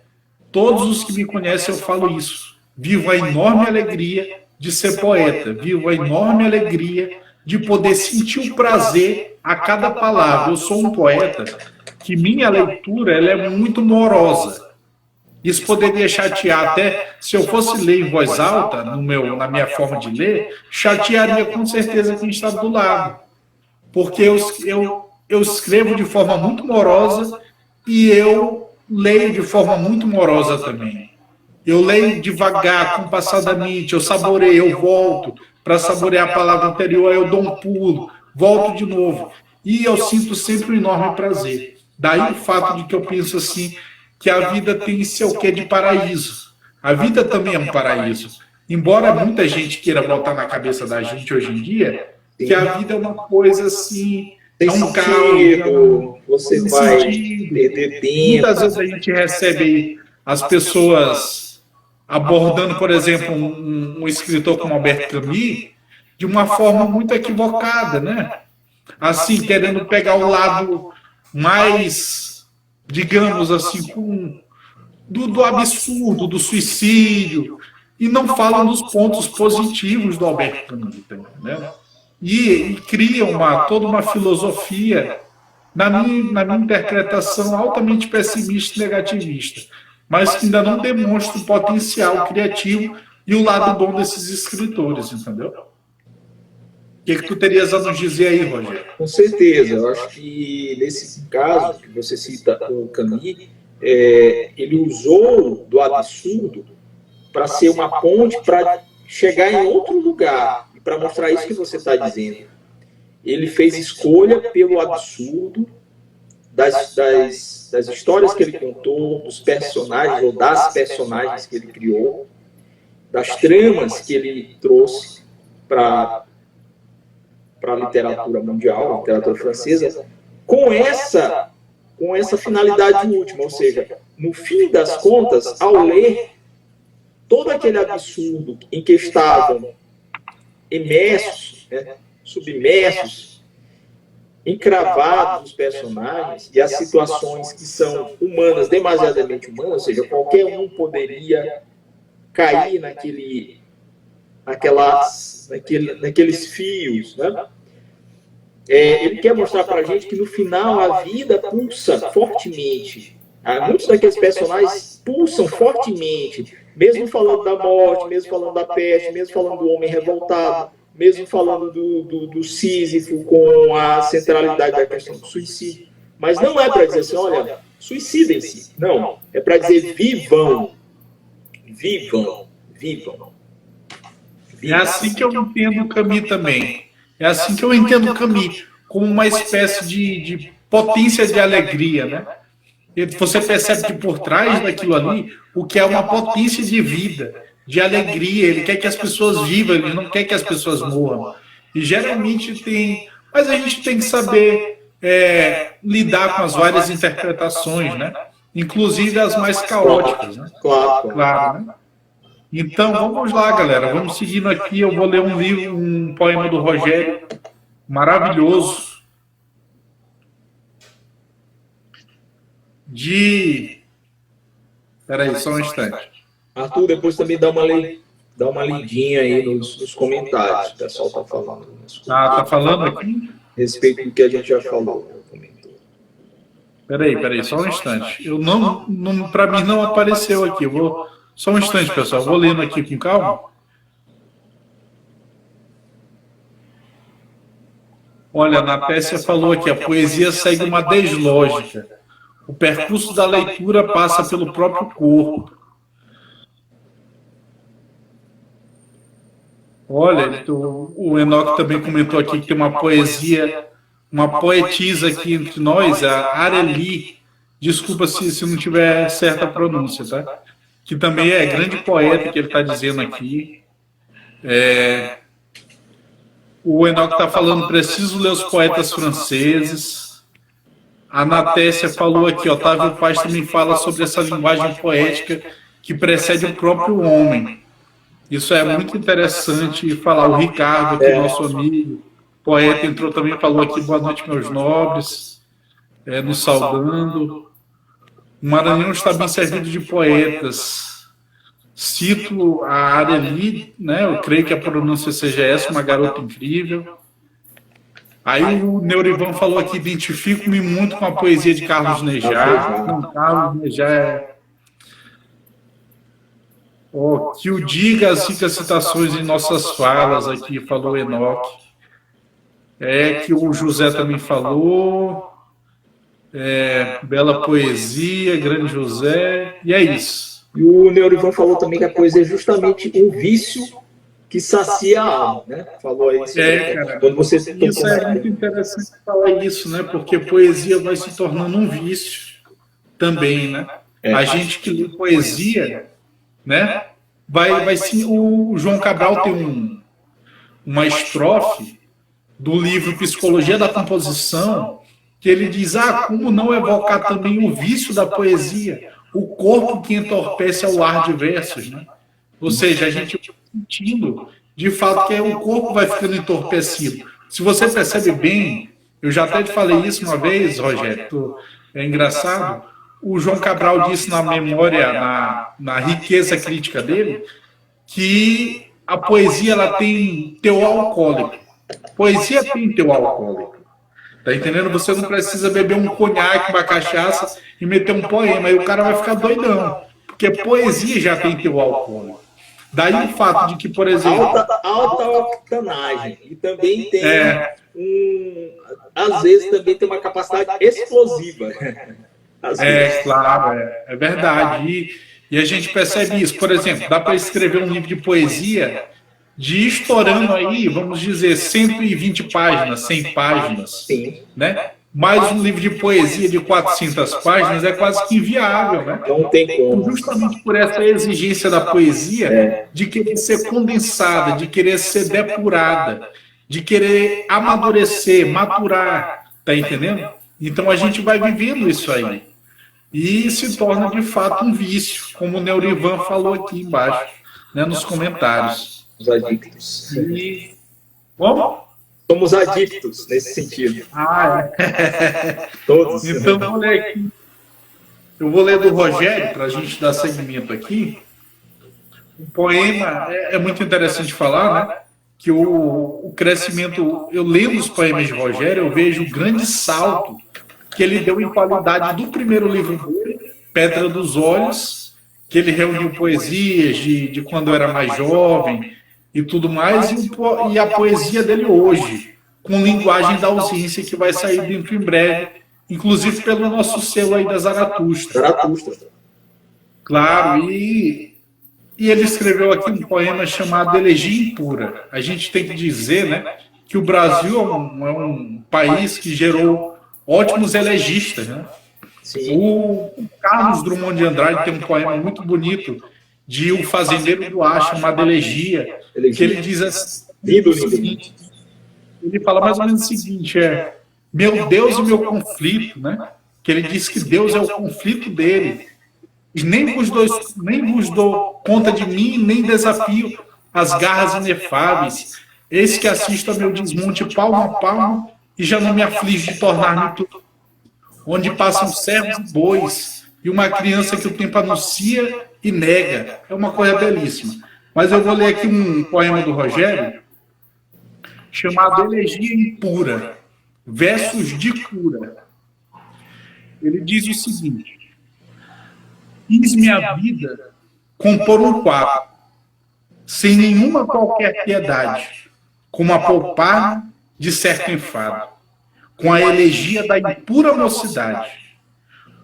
Todos os que me conhecem eu falo isso. Vivo a enorme alegria de ser poeta. Vivo a enorme alegria de poder sentir o prazer a cada palavra. Eu sou um poeta que minha leitura ela é muito morosa. Isso poderia chatear até, se eu fosse ler em voz alta, na minha forma de ler, chatearia com certeza quem está do lado. Porque eu escrevo de forma muito morosa e eu leio de forma muito morosa também. Eu leio devagar, compassadamente, eu saboreio, eu volto para saborear a palavra anterior, aí eu dou um pulo, volto de novo. E eu sinto sempre um enorme prazer. Daí o fato de que eu penso assim, que a vida tem seu quê de paraíso. A vida também é um paraíso. Embora muita gente queira botar na cabeça da gente hoje em dia, que a vida é uma coisa assim, tem é um caos, você vai perder tempo. Muitas vezes a gente recebe as pessoas abordando, por exemplo, um escritor como Albert Camus, de uma forma muito equivocada, né? Assim, querendo pegar o lado mais, digamos assim, do absurdo, do suicídio, e não falam dos pontos positivos do Albert Camus, tá entendendo? E cria toda uma filosofia, na minha interpretação, altamente pessimista e negativista, mas que ainda não demonstra o potencial criativo e o lado bom desses escritores, entendeu? O que tu terias a nos dizer aí, Rogério? Com certeza, eu acho que nesse caso que você cita o Camus, ele usou do absurdo para ser uma ponte para chegar em outro lugar, e para mostrar isso que você está dizendo. Ele fez escolha pelo absurdo das histórias que ele contou, dos personagens ou das personagens que ele criou, das tramas que ele trouxe para a literatura mundial, a literatura francesa, com essa finalidade última, ou seja, no fim das contas, ao ler todo aquele absurdo em que estavam imersos, né, submersos, encravados os personagens e as situações que são humanas, demasiadamente humanas, ou seja, qualquer um poderia cair naqueles fios, né? Ele quer mostrar para a gente que no final a vida pulsa fortemente. Muitos daqueles personagens pulsam fortemente, mesmo falando da morte, mesmo falando da peste, mesmo falando do homem revoltado, mesmo falando do Sísifo com a centralidade da questão do suicídio. Mas não é para dizer assim, olha, suicidem-se. Não, é para dizer vivam. Vivam. Vivam. É assim que eu entendo o Camus também. É assim que eu entendo o Camus, como uma espécie de potência de alegria, né? Você percebe que por trás daquilo ali, o que é uma potência de vida, de alegria, ele quer que as pessoas vivam, ele não quer que as pessoas morram. E geralmente tem... Mas a gente tem que saber lidar com as várias interpretações, né? Inclusive as mais caóticas, né? Claro, né? Então, vamos lá, galera. Vamos seguindo aqui. Eu vou ler um poema do Rogério, maravilhoso, Peraí, só um instante. Arthur, depois também dá uma lidinha aí nos comentários. O pessoal está falando. Tá falando aqui? A respeito do que a gente já falou. Peraí, só um instante. Eu não para mim não apareceu aqui. Eu vou só um instante, pessoal. Vou lendo aqui com calma. Olha, na Pérsia falou aqui, a poesia segue uma deslógica. O percurso da leitura passa pelo próprio corpo. Olha, o Enoque também comentou aqui que tem uma poesia, uma poetisa aqui entre nós, a Areli. Desculpa se não tiver certa pronúncia, tá? Que também é grande poeta, que ele está dizendo aqui. O Enoque está falando, preciso ler os poetas franceses. A Natécia falou aqui, Otávio Paz também fala sobre essa linguagem poética que precede o próprio homem. Isso é muito interessante falar. O Ricardo, aqui, nosso amigo, poeta, entrou também, falou aqui, boa noite, meus nobres, nos saudando. O Maranhão está bem servido de poetas. Cito a Areli, né? Eu creio que a pronúncia seja essa, uma garota incrível. Aí o Neurivan falou aqui, identifico-me muito com a poesia de Carlos Nejar. Não, Carlos Nejar que o diga as ricas citações em nossas falas aqui, falou Enoque. Que o José também falou. Bela poesia, grande José. E é isso. E o Neurivan falou também que a poesia é justamente um vício que sacia a alma, né? Falou aí. Cara, quando você isso é muito interessante falar isso, né? Porque poesia vai se tornando um vício também, né? A gente que lê poesia, né? Vai sim. O João Cabral tem uma estrofe do livro Psicologia da Composição que ele diz: como não evocar também o vício da poesia, o corpo que entorpece ao ar de versos, né? Ou seja, a gente sentindo de fato que o corpo vai ficando entorpecido. Se você percebe bem, eu já até te falei isso uma vez, Rogério, é engraçado. O João Cabral disse na memória, na riqueza crítica dele, que a poesia ela tem teor alcoólico. Poesia tem teor alcoólico. Tá entendendo? Você não precisa beber um conhaque, uma cachaça e meter um poema. Aí o cara vai ficar doidão. Porque poesia já tem teor alcoólico. Daí o fato de que, por exemplo... Alta octanagem. E também tem às vezes também tem uma capacidade explosiva. Claro, é verdade. E a gente percebe isso. Por exemplo, dá para escrever um livro de poesia de estourando aí, vamos dizer, 120 páginas, 100 páginas. Sim. Né? Mais um livro de poesia de 400 páginas é quase que inviável. Né? Não tem como. Justamente por essa exigência da poesia de querer ser condensada, de querer ser depurada, de querer amadurecer, maturar. Tá entendendo? Então a gente vai vivendo isso aí. E se torna de fato um vício, como o Neurivan falou aqui embaixo, né, nos comentários. Os adictos. Como? Somos adictos nesse sentido. Todos. Então, vou ler aqui. Eu vou ler do Rogério, para a gente dar seguimento aqui. O poema é muito interessante falar, né? Que o crescimento, eu lendo os poemas de Rogério, eu vejo o grande salto que ele deu em qualidade do primeiro livro dele, Pedra dos Olhos, que ele reuniu poesias de quando eu era mais jovem e tudo mais, e a poesia dele hoje, com linguagem da ausência, que vai sair dentro em breve, inclusive pelo nosso selo aí da Zaratustra. Claro, e ele escreveu aqui um poema chamado Elegia Impura. A gente tem que dizer, né, que o Brasil é um país que gerou ótimos elegistas, né? O Carlos Drummond de Andrade tem um poema muito bonito de O Fazendeiro do Ar, chamado Elegia, que ele diz assim, ele fala mais ou menos o seguinte, meu Deus e meu conflito, né? Que ele diz que Deus é o conflito dele, e nem vos dou conta de mim, nem desafio as garras inefáveis, eis que assisto a meu desmonte palmo a palmo, e já não me aflige de tornar-me tudo, onde passam servos e bois, e uma criança que o tempo anuncia e nega. É uma coisa belíssima. Mas eu vou ler aqui um poema do Rogério, chamado Elegia Impura, Versos de Cura. Ele diz o seguinte: quis minha vida compor um quadro, sem nenhuma qualquer piedade, como a poupar de certo enfado, com a elegia da impura mocidade.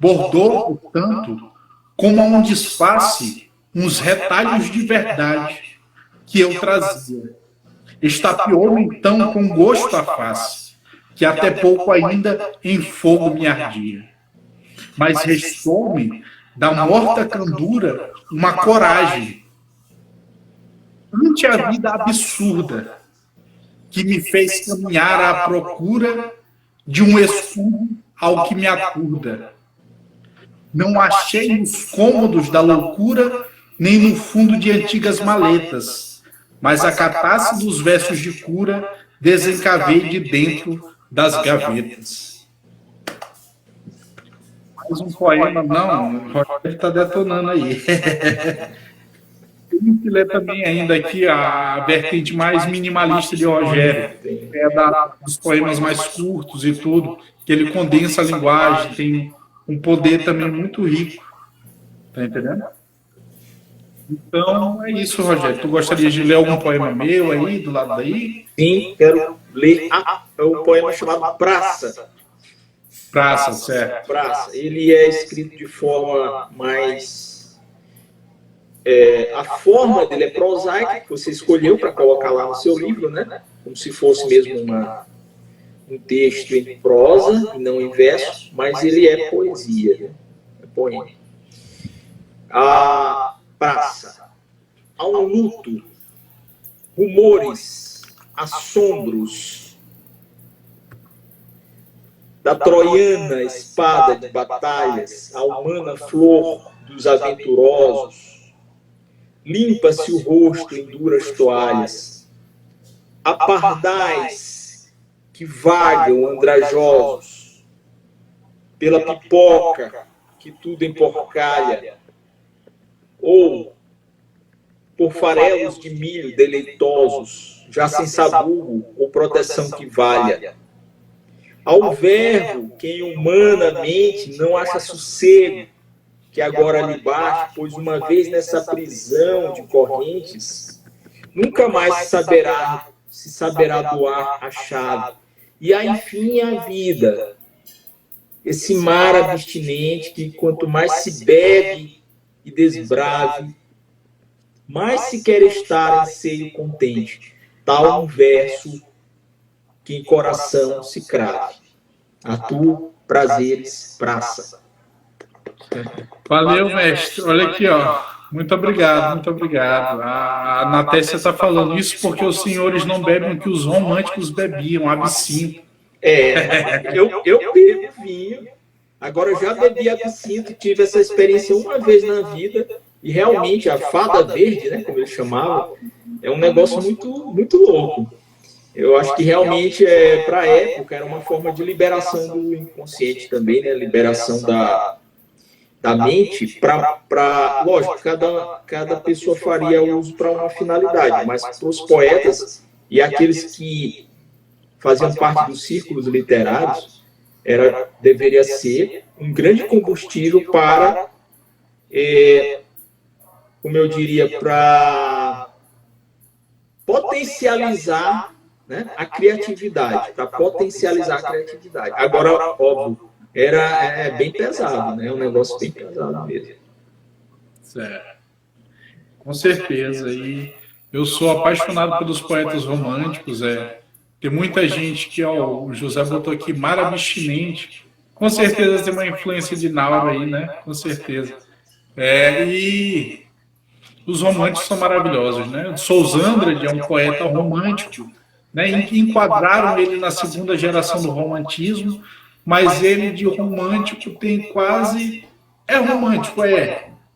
Bordou, portanto, como a um disfarce, uns retalhos de verdade que eu trazia. Estapeou-me então com gosto a face, que até pouco ainda em fogo me ardia. Mas restou-me da morta candura uma coragem ante a vida absurda que me fez caminhar à procura de um escudo ao que me acuda. Não achei nos cômodos da loucura nem no fundo de antigas maletas, mas a catarse dos versos de cura desencavei de dentro das gavetas. Mais um poema, não, o Rogério está detonando aí. Tem que ler também ainda aqui a vertente mais minimalista de Rogério, dos poemas mais curtos e tudo, que ele condensa a linguagem, tem um poder também muito rico. Tá entendendo? Então, é isso, Rogério. Tu gostaria de ler algum poema meu aí, do lado daí? Sim, quero ler um poema chamado Praça. Praça, certo. Praça. Ele é escrito de forma mais... a forma dele é prosaica, que você escolheu para colocar lá no seu livro, né? Como se fosse mesmo um texto em prosa e não em verso, mas ele é poesia, né? É poema. A praça. Há um luto, rumores, assombros da troiana espada de batalhas, a humana flor dos aventurosos. Limpa-se o rosto em duras toalhas. Há pardais que vagam andrajosos pela pipoca que tudo emporcalha, ou por farelos de milho deleitosos, já sem sabugo ou proteção que valha. Ao verbo, quem humanamente não acha sossego, que agora lhe bate, pois uma vez nessa prisão de correntes, nunca mais se saberá doar a chave. E há, enfim, a vida, esse mar abstinente que quanto mais se bebe e desbrave, mais se quer estar em seio contente. Tal um verso que em coração se crave. A tu, prazeres, praça. Valeu, mestre. Olha aqui, ó. Muito obrigado, muito obrigado. A Natécia está falando isso porque os senhores não bebem o que os românticos bebiam, absinto. Eu bebo vinho. Agora, eu já bebi absinto, tive essa experiência uma vez na vida, e realmente a fada verde, né, como eles chamavam, é um negócio muito, muito louco. Eu acho que realmente, para a época, era uma forma de liberação do inconsciente também, né, liberação da mente, lógico, cada pessoa faria uso para uma finalidade, mas para os poetas e aqueles que faziam parte dos círculos literários, deveria ser um grande combustível para, como eu diria, para potencializar, né, a criatividade, para potencializar a criatividade. Agora, óbvio, é bem pesado, né? É um negócio bem pesado mesmo. Certo. Com certeza. E eu sou apaixonado pelos poetas românticos. Tem muita gente que, ó, o José botou aqui, mar abstinente. Com certeza tem uma influência de Naura aí, né? Com certeza. E os românticos são maravilhosos, né? Sousa Andrade é um poeta romântico, né? Enquadraram ele na segunda geração do romantismo, mas ele de romântico tem quase... É romântico,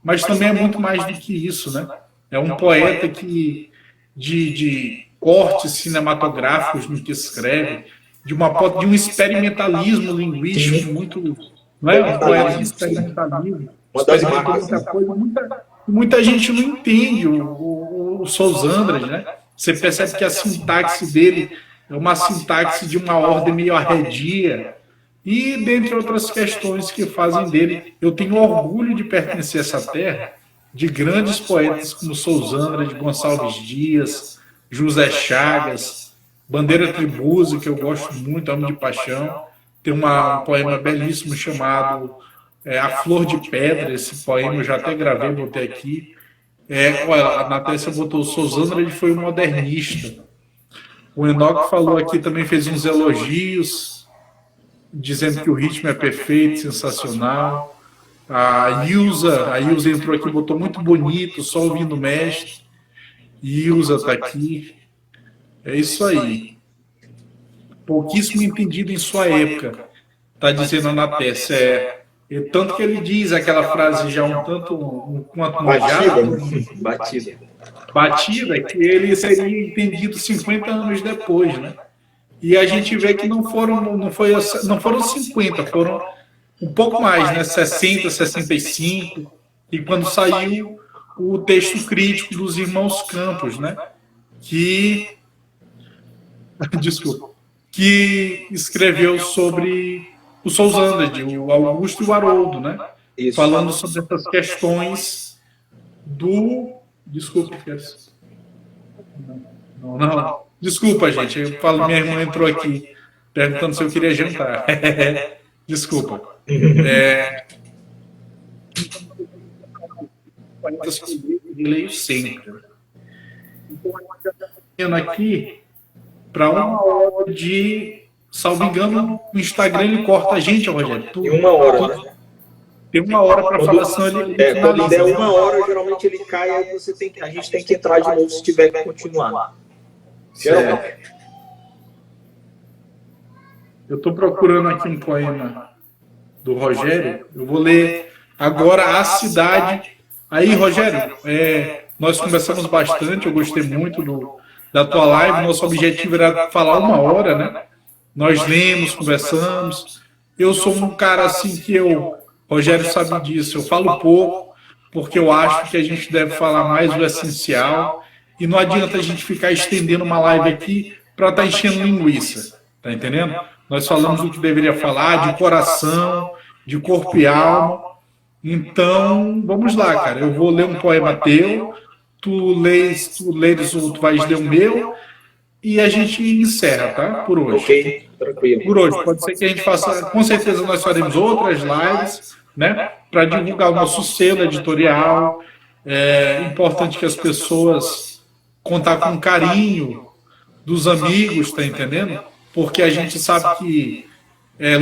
mas também é muito mais do que isso, né? É um poeta que de cortes cinematográficos no que escreve, de um experimentalismo linguístico muito não é? Um poeta de experimentalismo. Uma das marcas. Muita coisa, muita gente não entende o Sousa Andrade, né? Você percebe que a sintaxe dele é uma sintaxe de uma ordem meio arredia, e dentre outras questões que fazem dele. Eu tenho orgulho de pertencer a essa terra, de grandes poetas como Sousa Andrade, Gonçalves Dias, José Chagas, Bandeira Tribuzzi, que eu gosto muito, amo de paixão. Tem um poema belíssimo chamado A Flor de Pedra. Esse poema eu já até gravei, botei aqui. Olha, a Natécia botou: o Sousa Andrade foi um modernista. O Enoque falou aqui, também fez uns elogios, dizendo que o ritmo é perfeito, sensacional. A Ilza entrou aqui, botou muito bonito, só ouvindo o mestre. Ilza está aqui. É isso aí. Pouquíssimo entendido em sua época, está dizendo a Natécia. Tanto que ele diz aquela frase já um quanto batida, que ele seria entendido 50 anos depois, né? E a gente vê que não foram 50, foram um pouco mais, né? 60, 65, e quando saiu o texto crítico dos irmãos Campos, né? Que escreveu sobre o Sousa Andrade, o Augusto e o Haroldo, né? Isso. Falando sobre essas questões do... Desculpa, não. Desculpa, gente. Minha irmã entrou aqui perguntando se eu queria jantar. Desculpa. Eu leio sempre. Então, aqui para 1 hora de... Salvo engano, o Instagram ele corta a gente, Rogério. Em 1 hora, né? Tem 1 hora para falar, senão ele quando der 1 hora, geralmente ele cai, aí a gente tem que entrar de novo se tiver que continuar. Certo. Eu estou procurando aqui um poema do Rogério. Eu vou ler agora A Cidade. Aí, Rogério, nós conversamos bastante, eu gostei muito da tua live. Nosso objetivo era falar 1 hora, né? Nós lemos, conversamos. Eu sou um cara assim que Rogério sabe disso, eu falo pouco, porque eu acho que a gente deve falar mais o essencial, e não adianta a gente ficar estendendo uma live aqui para estar enchendo linguiça, tá entendendo? Nós falamos o que deveria falar, de coração, de corpo e alma. Então, vamos lá, cara. Eu vou ler um poema teu, tu vais ler o meu, e a gente encerra, tá? Por hoje. Ok, tranquilo. Por hoje. Pode ser que a gente faça... Com certeza nós faremos outras lives, né? Para divulgar o nosso selo editorial. É importante que as pessoas contar com carinho dos amigos, tá entendendo? Porque a gente sabe que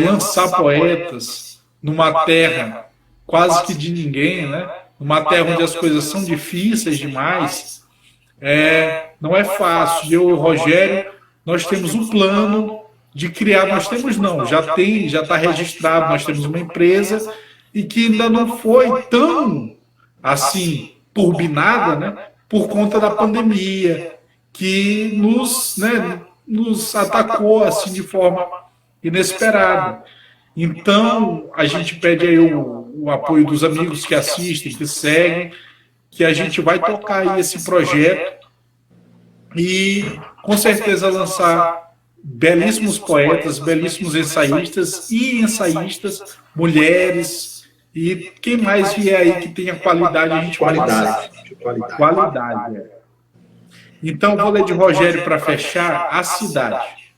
lançar poetas numa terra quase que de ninguém, né? Numa terra onde as coisas são difíceis demais, não é fácil. Eu e o Rogério, nós temos um plano de criar, já está registrado, nós temos uma empresa e que ainda não foi tão assim turbinada, né, por conta da pandemia, que nos atacou assim de forma inesperada. Então, a gente pede aí o apoio dos amigos que assistem, que seguem, que a gente vai tocar aí esse projeto e, com certeza, lançar belíssimos poetas, belíssimos ensaístas e ensaístas, mulheres, e quem mais vier aí que tenha qualidade, a gente vai lançar. Qualidade. Então, vou ler de Rogério para fechar A Cidade.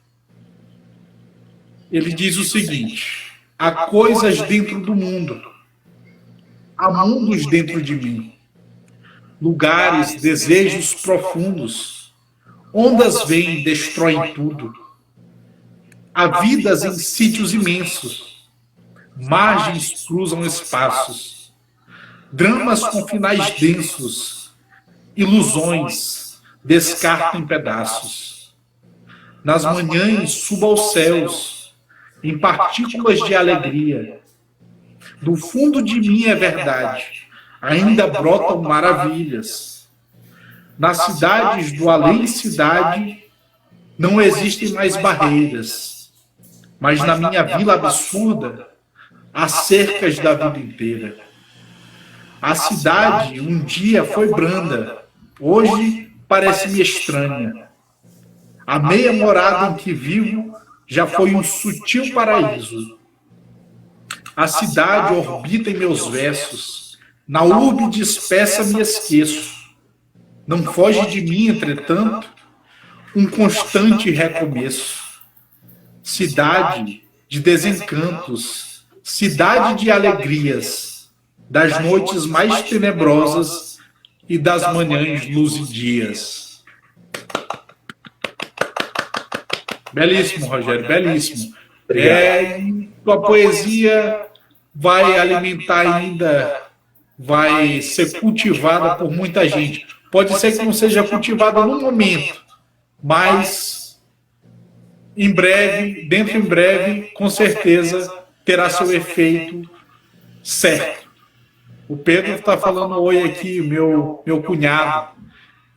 Ele diz o seguinte: há coisas dentro do mundo, há mundos dentro de mim, lugares, desejos profundos, ondas vêm, destroem tudo. Há vidas em sítios imensos, margens cruzam espaços, dramas com finais densos, ilusões descartam pedaços. Nas manhãs subo aos céus, em partículas de alegria. Do fundo de mim é verdade, ainda brotam maravilhas. Nas cidades do além-cidade não existem mais barreiras, mas na minha vila absurda as cercas da vida inteira. A cidade um dia foi branda, hoje parece-me estranha. A meia morada em que vivo já foi um sutil paraíso. A cidade orbita em meus versos, na urbe dispersa me esqueço. Não foge de mim, entretanto, um constante recomeço. Cidade de desencantos, cidade de alegrias, das noites mais tenebrosas e das manhãs luzidias. Belíssimo, Rogério, belíssimo. Tua poesia vai alimentar ainda, vai ser cultivada por muita gente. Pode ser que não seja cultivada no momento, mas em breve, com certeza, terá seu efeito certo. O Pedro está falando oi aqui, meu cunhado.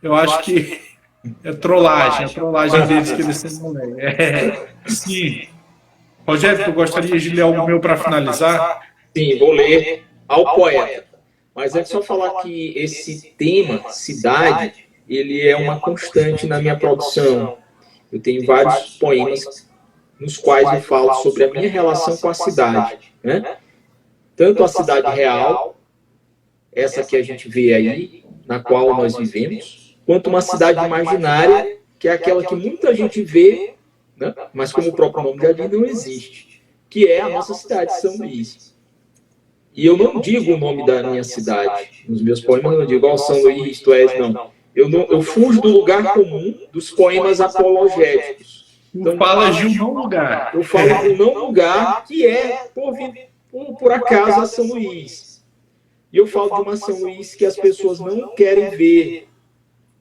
Eu acho que é trollagem deles que eles são moleque. Sim. Rogério, tu gostaria de ler algo meu para finalizar? Sim, vou ler Ao Poeta. Mas é só falar que esse tema, cidade, ele é uma constante na minha produção. Eu tenho vários poemas nos quais eu falo sobre a minha relação com a cidade, né? Tanto a cidade real, essa que a gente vê aí, na qual nós vivemos, quanto uma cidade imaginária, que é aquela que muita gente vê, né? Mas como o próprio nome já diz, não existe, que é a nossa cidade de São Luís. E eu não digo o nome da minha cidade. Nos meus poemas eu não digo, São Luís, tu és, não. Eu fujo do lugar comum dos poemas apologéticos. Então, fala de um não lugar. Eu falo de um não lugar que é, por acaso, a São Luís. E eu falo de uma São Luís que as pessoas não querem ver,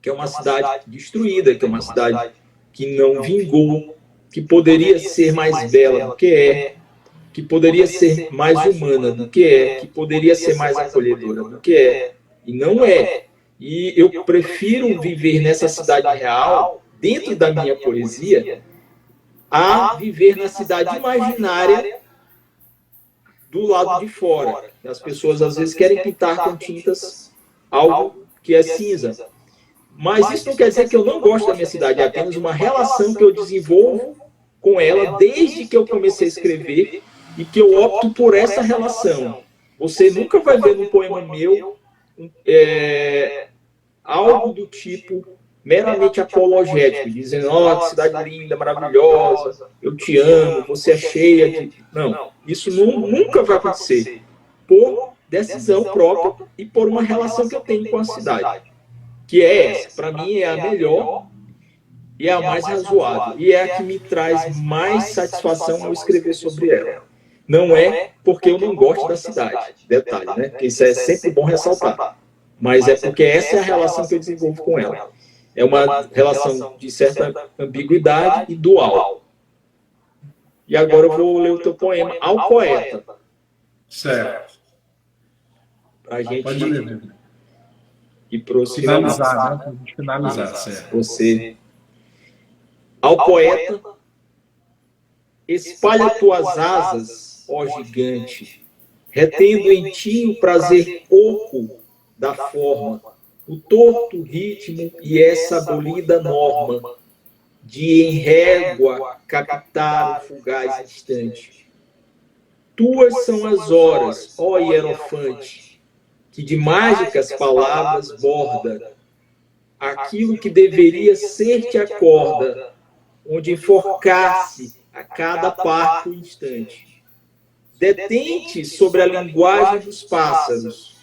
que é uma cidade destruída, que é uma cidade que não vingou, que poderia ser mais bela do que poderia ser mais humana do que poderia ser mais acolhedora do que e não é. E eu prefiro viver nessa cidade real, dentro da minha poesia, a viver na cidade imaginária do lado de fora. As pessoas às vezes querem pintar com tintas algo que é cinza. Mas isso não quer dizer que eu não gosto da minha cidade, é apenas uma relação que eu desenvolvo com ela desde que eu comecei a escrever e que eu opto por essa relação. Você nunca vai ver num poema meu algo do tipo meramente apologético, dizendo, que cidade linda, maravilhosa, eu te amo, você é cheia de... Não, isso nunca vai acontecer. Por decisão própria e por uma relação que eu tenho com a cidade. Que é essa, para mim é a melhor e é a mais razoável. E é a que me traz mais satisfação ao escrever sobre ela. Não é porque eu não gosto da cidade, detalhe, né? Porque isso é sempre bom ressaltar. Mas é porque essa é a relação que eu desenvolvo com ela. É uma relação de certa ambiguidade e dual. E agora eu vou ler o teu poema, Ao Poeta. Certo. Para a gente Pode ler. E finalizar, né? Pra gente finalizar, certo. Você, ao poeta, espalha tuas asas, ó gigante, retendo em ti o prazer oco da forma, o torto ritmo e essa abolida norma de em régua captar o fugaz instante. Tuas são as horas, ó hierofante, que de mágicas palavras borda aquilo que deveria ser-te a corda, onde enforcar-se a cada parto instante. Detente sobre a linguagem dos pássaros,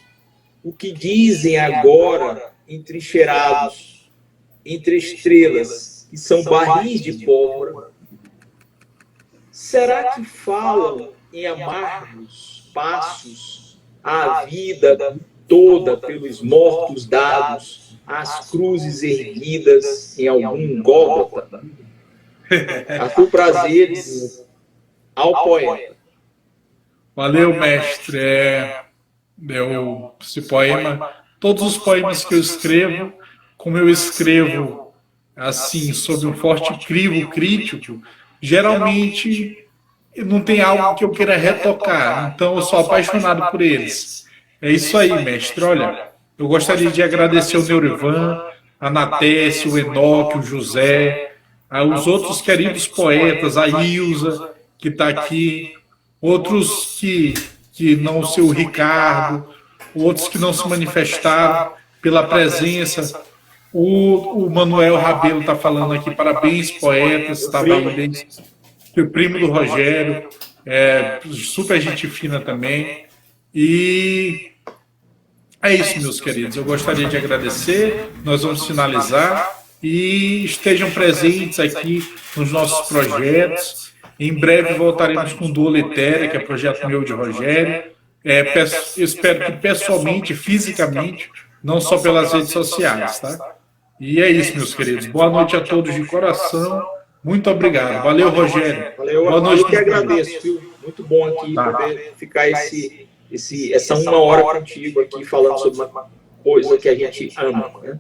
o que dizem agora entrincheirados entre estrelas, que são barris de pólvora. Será que falam em amargos passos a vida toda pelos mortos dados, as cruzes erguidas em algum Gólgota? Arthur Prazeres, Ao Poeta. Valeu, mestre. Esse poema, todos os poemas que eu escrevo, como eu escrevo assim, sob um forte crivo crítico, geralmente não tem algo que eu queira retocar. Então, eu sou apaixonado por eles. É isso aí, mestre. Olha, eu gostaria de agradecer o Neurivan, a Natécia, o Enoque, o José, os outros queridos poetas, a Ilza, que está aqui, outros que não, o seu Ricardo, outros que não se manifestaram pela presença. O Manuel Rabelo está falando aqui, parabéns, poetas, está parabéns. O primo do Rogério, super gente fina também. E é isso, meus queridos. Eu gostaria de agradecer. Nós vamos finalizar e estejam presentes aqui nos nossos projetos. Em breve voltaremos com o Duoletéria, que é projeto meu de Rogério. Espero que pessoalmente, fisicamente, não só pelas redes sociais, tá? E é isso, meus queridos. Boa noite a todos de coração. Muito obrigado. Valeu, Rogério. Valeu, boa noite. Eu que agradeço, viu? Muito bom aqui poder ficar essa 1 hora contigo aqui, falando sobre uma coisa que a gente ama, né?